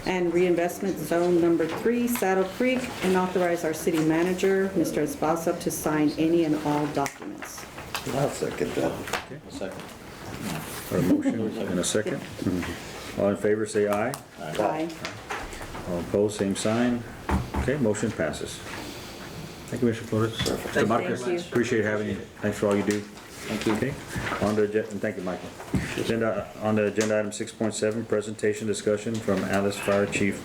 Speaker 5: and Reinvestment Zone Number 3, Saddle Creek, and authorize our city manager, Mr. Esparza, to sign any and all documents.
Speaker 3: I'll second that.
Speaker 6: Second.
Speaker 1: A motion and a second. All in favor, say aye.
Speaker 5: Aye.
Speaker 1: All opposed, same sign. Okay, motion passes. Thank you, Mr. Flores. Mr. Marcus,
Speaker 5: you.
Speaker 1: appreciate having you. Thanks for all you do.
Speaker 6: Thank you.
Speaker 1: Okay, on the agenda, and thank you, Michael. Agenda, on the agenda item 6.7, presentation discussion from Alice Fire Chief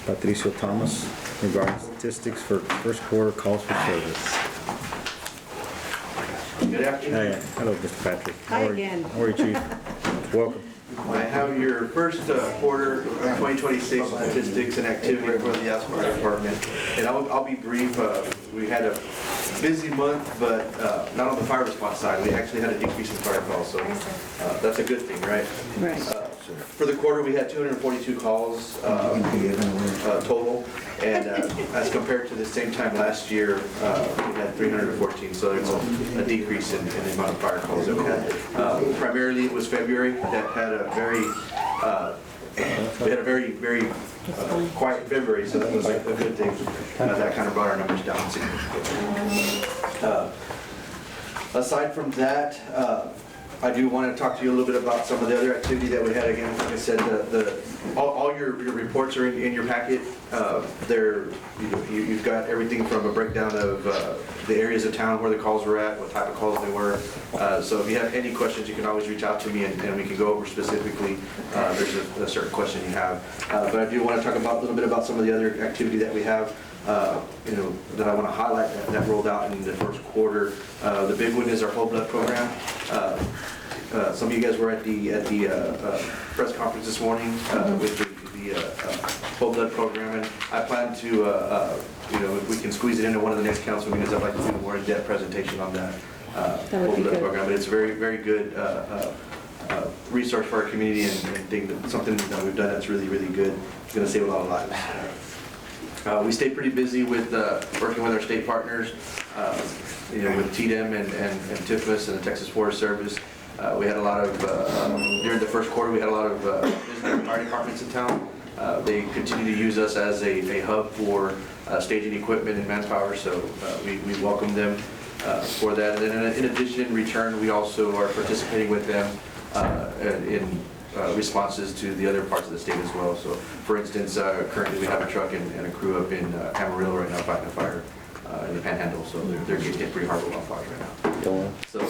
Speaker 1: Patricio Thomas regarding statistics for first quarter calls for service.
Speaker 18: Good afternoon.
Speaker 1: Hey, hello, Mr. Patrick.
Speaker 5: Hi
Speaker 1: How are you?
Speaker 5: again.
Speaker 1: How are you, Chief? Welcome.
Speaker 18: I have your first quarter of 2026 statistics and activity for the Yass Fire Department. And I'll be brief. We had a busy month, but not on the fire response side. We actually had a decrease in fire calls, so that's a good thing, right?
Speaker 5: Right.
Speaker 18: For the quarter, we had 242 calls total, and as compared to the same time last year, we had 314, so there's a decrease in the amount of fire calls that we had. Primarily, it was February that had a very quiet February, so that was a good thing. That kind of brought our numbers down significantly. Aside from that, I do want to talk to you a little bit about some of the other activity that we had. Again, like I said, all your reports are in your packet. You've got everything from a breakdown of the areas of town where the calls were at, what type of calls they were. So if you have any questions, you can always reach out to me and we can go over specifically. There's a certain question you have. But I do want to talk about a little bit about some of the other activity that we have. That I want to highlight that rolled out in the first quarter. The big one is our whole blood program. Some of you guys were at the press conference this morning with the whole blood program, and I plan to, if we can squeeze it into one of the next council meetings, I'd like to do a more in-depth presentation on that whole blood program. But it's a very, very good resource for our community, and something that we've done that's really, really good. It's going to save a lot of lives. We stay pretty busy with working with our state partners, with TDEM and TIFMAS and the Texas Forest Service. We had a lot of, during the first quarter, we had a lot of business fire departments in town. They continue to use us as a hub for staging equipment and manpower, so we welcome them for that. And then in addition, in return, we also are participating with them in responses to the other parts of the state as well. So, for instance, currently we have a truck and a crew up in Amarillo right now fighting a fire in the Panhandle. So they're getting hit pretty hard with wildfires right now. So,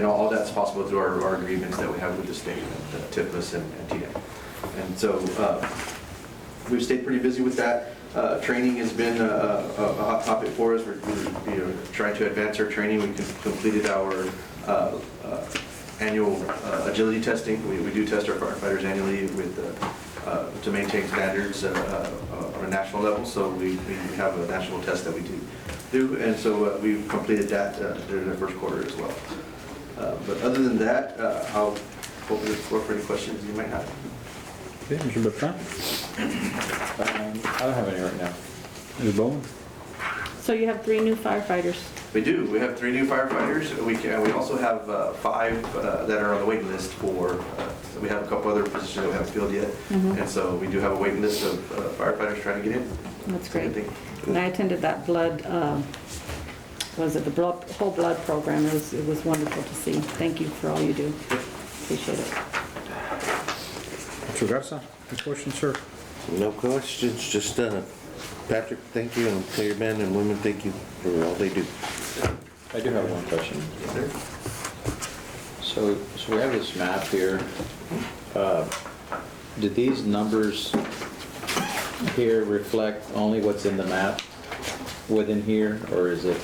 Speaker 18: all that's possible through our agreements that we have with the state, TIFMAS and TDEM. And so we've stayed pretty busy with that. Training has been a hot topic for us. We're trying to advance our training. We completed our annual agility testing. We do test our firefighters annually to maintain standards on a national level. So we have a national test that we do, and so we've completed that during the first quarter as well. But other than that, I'll open the floor for any questions you might have.
Speaker 1: Okay, Mr. Bertrand?
Speaker 6: I don't have any right now.
Speaker 1: Ms. Bowen?
Speaker 5: So you have 3 new firefighters.
Speaker 18: We do. We have 3 new firefighters. We also have 5 that are on the waiting list for. We have a couple other positions that we haven't filled yet, and so we do have a waiting list of firefighters trying to get in.
Speaker 5: That's great. And I attended that blood. Was it the whole blood program? It was wonderful to see. Thank you for all you do. Appreciate it.
Speaker 1: Mr. Garza, any questions, sir?
Speaker 3: No questions, just Patrick, thank you, and to your men and women, thank you for all they do.
Speaker 6: I do have one question. So we have this map here. Do these numbers here reflect only what's in the map within here, or is it?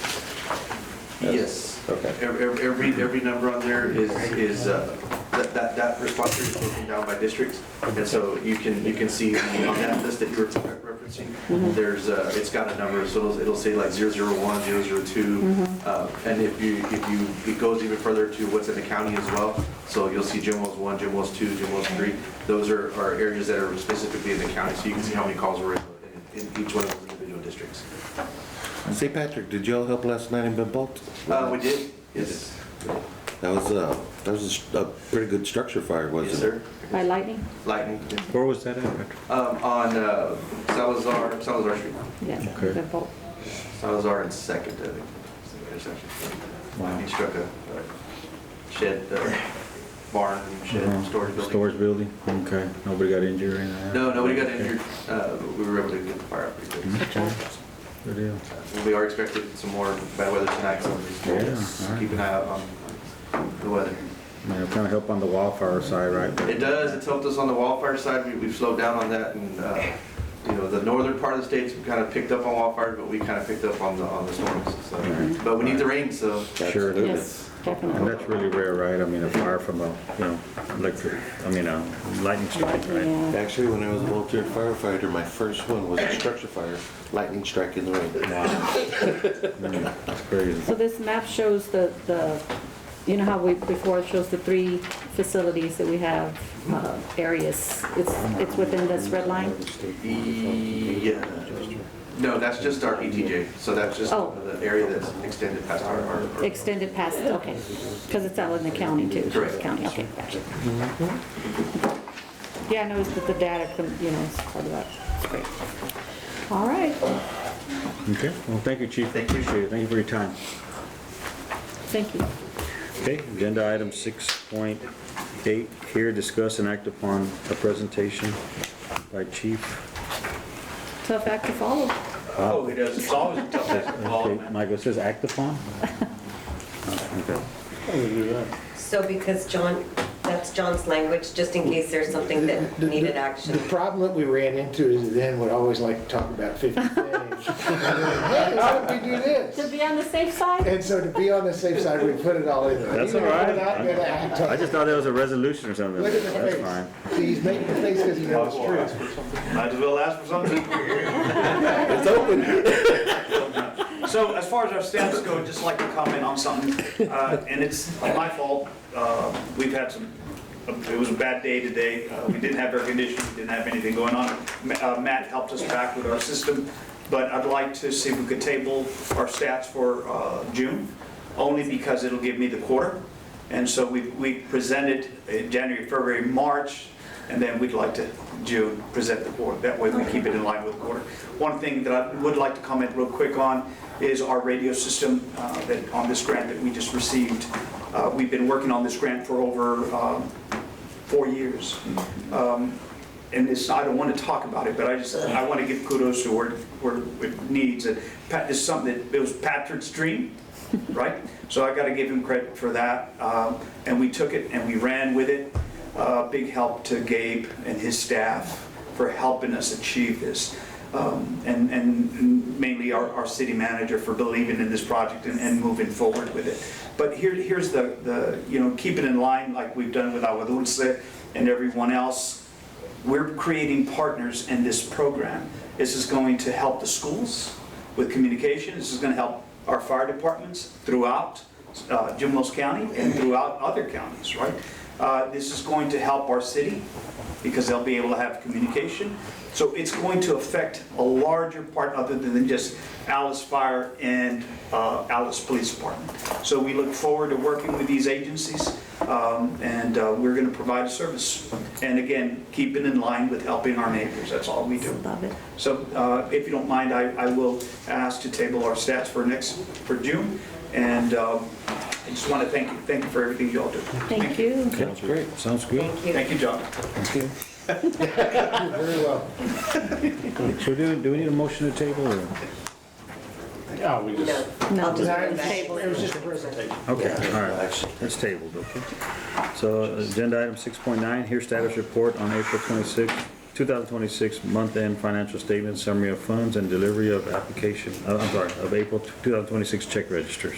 Speaker 18: Yes.
Speaker 6: Okay.
Speaker 18: Every number on there is that response rate is broken down by districts, and so you can see on that list that you were referencing. There's it's got a number, so it'll say like 001, 002, and if it goes even further to what's in the county as well. So you'll see Jim Wells 1, Jim Wells 2, Jim Wells 3. Those are areas that are specifically in the county, so you can see how many calls were in each one of those individual districts.
Speaker 3: St. Patrick, did y'all help last night in Benbolt?
Speaker 18: We did. Yes.
Speaker 3: That was a pretty good structure fire, wasn't it?
Speaker 18: Yes, sir.
Speaker 5: By lightning?
Speaker 18: Lightning.
Speaker 1: Where was that at?
Speaker 18: On Salazar Street.
Speaker 5: Yeah.
Speaker 1: Okay.
Speaker 18: Salazar and Second, I think. Intersection.
Speaker 1: Wow.
Speaker 18: He struck a shed, barn, shed, storage building.
Speaker 1: Storage building? Okay. Nobody got injured or anything?
Speaker 18: No, nobody got injured. We were able to get the fire out pretty good.
Speaker 1: Good deal.
Speaker 18: We are expecting some more bad weather tonight, so
Speaker 1: Yeah,
Speaker 18: just
Speaker 1: all right.
Speaker 18: keep an eye out on the weather.
Speaker 1: Man, it'll kind of help on the wildfire side, right?
Speaker 18: It does, it's helped us on the wildfire side, we've slowed down on that, and, you know, the northern part of the state's kind of picked up on wildfires, but we kind of picked up on the storms, so. But we need the rain, so.
Speaker 1: Sure do.
Speaker 5: Yes,
Speaker 1: And
Speaker 5: definitely.
Speaker 1: that's really rare, right? I mean, a fire from a, electric, lightning strike, right?
Speaker 5: Yeah.
Speaker 3: Actually, when I was a volunteer firefighter, my first one was a structure fire, lightning strike in the rain.
Speaker 1: That's crazy.
Speaker 5: So this map shows the, you know how before it shows the 3 facilities that we have, areas. It's within this red line?
Speaker 18: Yeah. No, that's just our ETJ, so that's just
Speaker 5: Oh.
Speaker 18: the area that's extended past our.
Speaker 5: Extended past, okay. Because it's out in the county too. it's
Speaker 18: Correct.
Speaker 5: County, okay, gotcha. Yeah, I noticed that the data, is part of that. It's great. All right,
Speaker 1: Okay, well, thank you, Chief. Appreciate it. Thank you for your time.
Speaker 5: thank you.
Speaker 1: Okay, agenda item 6.8, here discuss and act upon a presentation by Chief.
Speaker 5: Tough act to follow.
Speaker 7: Oh, it is, it's always a tough act to follow,
Speaker 1: Okay,
Speaker 7: man.
Speaker 1: Michael, it says act upon? Okay.
Speaker 9: So because John, that's John's language, just in case there's something that needed action.
Speaker 19: The problem that we ran into is then would always like to talk about 50 things. Hey, how did we do this?
Speaker 5: To be on the safe side?
Speaker 19: And so to be on the safe side, we put it all in there.
Speaker 1: That's all
Speaker 19: Even
Speaker 1: right.
Speaker 19: without gonna act on
Speaker 1: I
Speaker 19: it.
Speaker 1: just thought that was a resolution or something.
Speaker 19: Look at the
Speaker 1: That's
Speaker 19: face.
Speaker 1: fine.
Speaker 19: See, he's making the face because he knows it's true.
Speaker 7: Might as well ask for something.
Speaker 19: It's open.
Speaker 7: So as far as our stats go, I'd just like to comment on something, and it's my fault. We've had it was a bad day today. We didn't have air conditioning, we didn't have anything going on. Matt helped us back with our system, but I'd like to see if we could table our stats for June, only because it'll give me the quarter. And so we presented in January, February, March, and then we'd like to, June, present the quarter. That way we keep it in line with the quarter. One thing that I would like to comment real quick on is our radio system that on this grant that we just received. We've been working on this grant for over 4 years. And it's, I don't want to talk about it, but I want to give kudos to where it needs. This is something that, it was Patrick's dream, right? So I got to give him credit for that. And we took it and we ran with it. Big help to Gabe and his staff for helping us achieve this. And mainly our city manager for believing in this project and moving forward with it. But here's the keep it in line like we've done with Agua Dulce and everyone else. We're creating partners in this program. This is going to help the schools with communication. This is going to help our fire departments throughout Jimos County and throughout other counties, right? This is going to help our city because they'll be able to have communication. So it's going to affect a larger part other than just Alice Fire and Alice Police Department. So we look forward to working with these agencies and we're going to provide a service. And again, keep it in line with helping our neighbors. That's all we do.
Speaker 5: Love it.
Speaker 7: So if you don't mind, I will ask to table our stats for June. And I just want to thank you for everything you all do.
Speaker 5: Thank you.
Speaker 1: Sounds great. Sounds good.
Speaker 7: Thank you, John.
Speaker 1: Thank you.
Speaker 19: Very well.
Speaker 1: So do we need a motion to table or?
Speaker 19: Oh, we just.
Speaker 5: No,
Speaker 19: I'll just-
Speaker 5: just table
Speaker 19: It was just a presentation.
Speaker 1: Okay, all right, that's tabled, okay. So agenda item 6.9, here status report on April 26, 2026 month-end financial statement, summary of funds and delivery of of April 2026 check registers.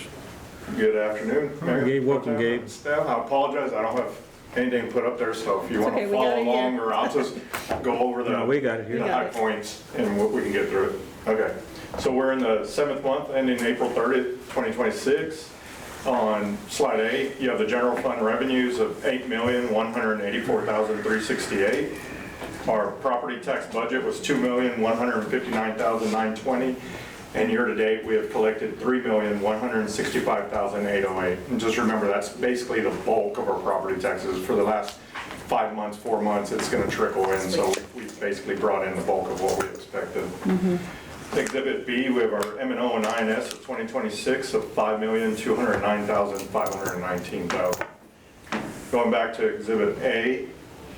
Speaker 20: Good afternoon. Mayor,
Speaker 1: Gabe, welcome, Gabe.
Speaker 20: Staff, I apologize, I don't have anything put up there, so if you
Speaker 5: It's
Speaker 20: want
Speaker 5: okay,
Speaker 20: to
Speaker 5: we got
Speaker 20: follow
Speaker 5: it here.
Speaker 20: along, or I'll just go over
Speaker 1: No, we got it here.
Speaker 20: the
Speaker 5: We got
Speaker 20: high
Speaker 5: it.
Speaker 20: points and we can get through it. Okay, so we're in the 7th month ending April 30th, 2026. On slide 8, you have the general fund revenues of $8,184,368. Our property tax budget was $2,159,920. And year-to-date, we have collected $3,165,808. And just remember, that's basically the bulk of our property taxes for the last 5 months, 4 months. It's going to trickle in, so we've basically brought in the bulk of what we expected. Exhibit B, we have our M&O and INS of 2026 of $5,209,519. Going back to Exhibit A,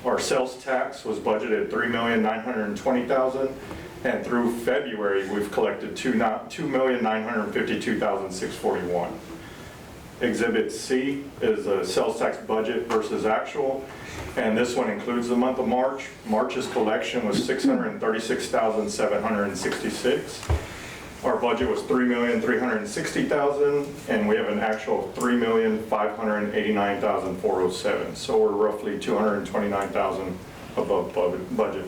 Speaker 20: our sales tax was budgeted $3,920,000. And through February, we've collected $2,952,641. Exhibit C is a sales tax budget versus actual, and this one includes the month of March. March's collection was $636,766. Our budget was $3,360,000, and we have an actual of $3,589,407. So we're roughly $229,000 above budget.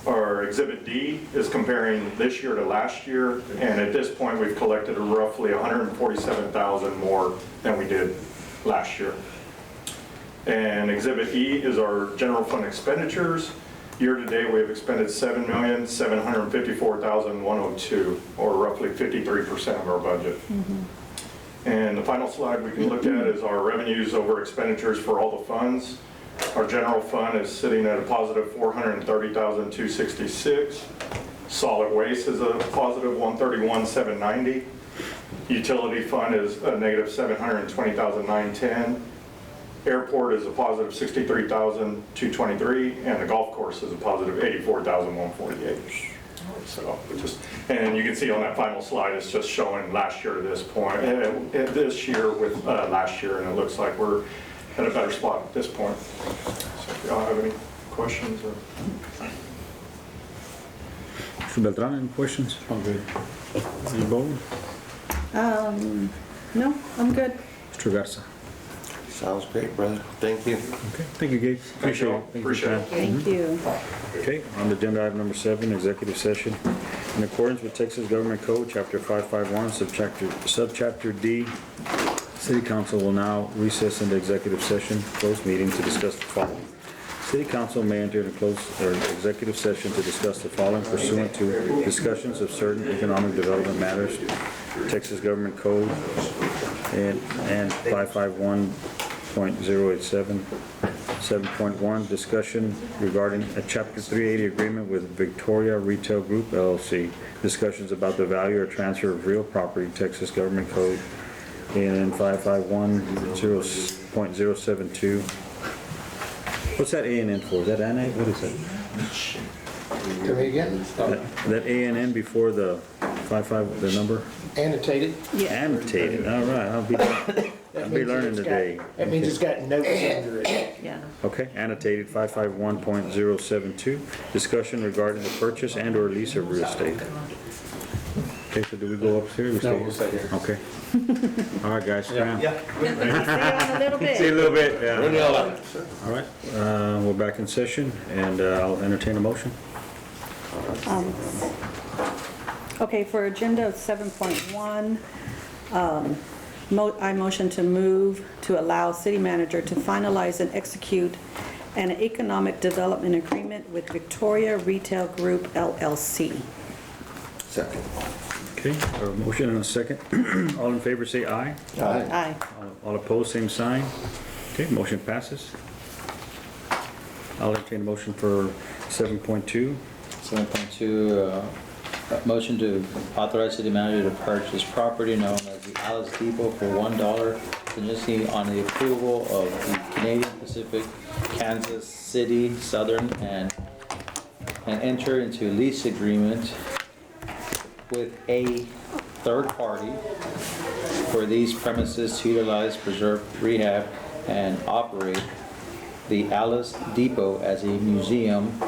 Speaker 20: Our Exhibit D is comparing this year to last year, and at this point, we've collected roughly $147,000 more than we did last year. And Exhibit E is our general fund expenditures. Year-to-date, we have expended $7,754,102, or roughly 53% of our budget. And the final slide we can look at is our revenues over expenditures for all the funds. Our general fund is sitting at a positive $430,266. Solid waste is a positive $131,790. Utility fund is a negative $720,910. Airport is a positive $63,223, and the golf course is a positive $84,148. So and you can see on that final slide, it's just showing last year to this point, this year with last year, and it looks like we're at a better spot at this point. So if y'all have any questions or.
Speaker 1: Mr. Beltran, any questions? I'm good. Any Bowman?
Speaker 5: No, I'm good.
Speaker 1: Mr. Garza?
Speaker 13: Sounds great, brother. Thank you.
Speaker 1: Okay, thank you, Gabe. Appreciate it.
Speaker 20: Appreciate it.
Speaker 5: Thank you.
Speaker 1: Okay, on the agenda item number 7, executive session. In accordance with Texas Government Code, Chapter 551, Subchapter D, City Council will now recess into executive session, closed meeting to discuss the following. City Council may enter into closed or executive session to discuss the following pursuant to discussions of certain economic development matters, Texas Government Code, and 551.087. 7.1, discussion regarding a Chapter 380 agreement with Victoria Retail Group LLC. Discussions about the value or transfer of real property, Texas Government Code, and 551.072. What's that A and N for? Is that ANA? What is that?
Speaker 19: Tell me again?
Speaker 1: That A and N before the 55, the number?
Speaker 19: Annotated.
Speaker 5: Yeah.
Speaker 1: Annotated, all right, I'll be learning today.
Speaker 19: That means it's got notes under it.
Speaker 5: Yeah.
Speaker 1: Okay, annotated 551.072, discussion regarding the purchase and or lease of real estate. Okay, so do we go upstairs?
Speaker 11: No, we'll stay here.
Speaker 1: Okay. All right, guys, scram.
Speaker 5: See you in a little bit.
Speaker 1: See you in a little bit, yeah.
Speaker 11: Daniela.
Speaker 1: All right, we're back in session, and I'll entertain a motion.
Speaker 5: Okay, for agenda 7.1, I motion to move to allow city manager to finalize and execute an economic development agreement with Victoria Retail Group LLC.
Speaker 13: Second.
Speaker 1: Okay, a motion and a second. All in favor, say aye.
Speaker 5: Aye.
Speaker 1: All opposed, same sign. Okay, motion passes. I'll entertain a motion for 7.2.
Speaker 6: 7.2, motion to authorize city manager to purchase property known as the Alice Depot for $1 conditionally on the approval of the Canadian Pacific, Kansas City Southern, and enter into lease agreement with a third party for these premises to utilize, preserve, rehab, and operate the Alice Depot as a museum /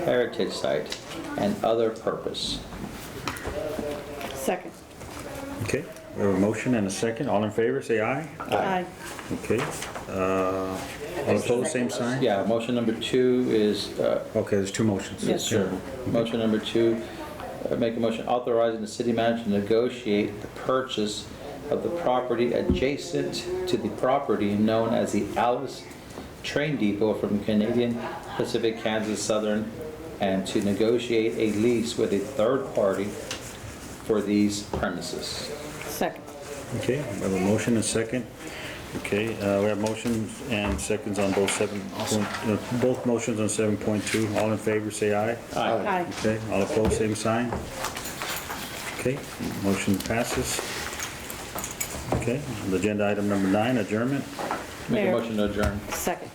Speaker 6: heritage site and other purpose.
Speaker 5: Second.
Speaker 1: Okay, we have a motion and a second. All in favor, say aye.
Speaker 5: Aye.
Speaker 1: Okay. All opposed, same sign?
Speaker 6: Yeah, motion number 2 is,
Speaker 1: Okay, there's two motions.
Speaker 6: yes, sir. Motion number 2, make a motion authorizing the city manager to negotiate the purchase of the property adjacent to the property known as the Alice Train Depot from Canadian Pacific, Kansas Southern, and to negotiate a lease with a third party for these premises.
Speaker 5: Second.
Speaker 1: Okay, we have a motion and a second. Okay, we have motions and seconds on both both motions on 7.2. All in favor, say aye.
Speaker 5: Aye.
Speaker 1: Okay, all opposed, same sign. Okay, motion passes. Okay, agenda item number 9, adjournment.
Speaker 6: Make a
Speaker 5: Mayor.
Speaker 6: motion to adjourn.
Speaker 5: Second.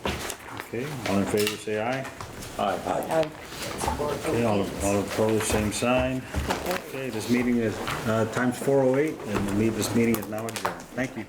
Speaker 1: Okay, all in favor, say aye.
Speaker 6: Aye.
Speaker 1: Okay, all opposed, same sign. Okay, this meeting is, time's 4:08, and this meeting is now adjourned. Thank you.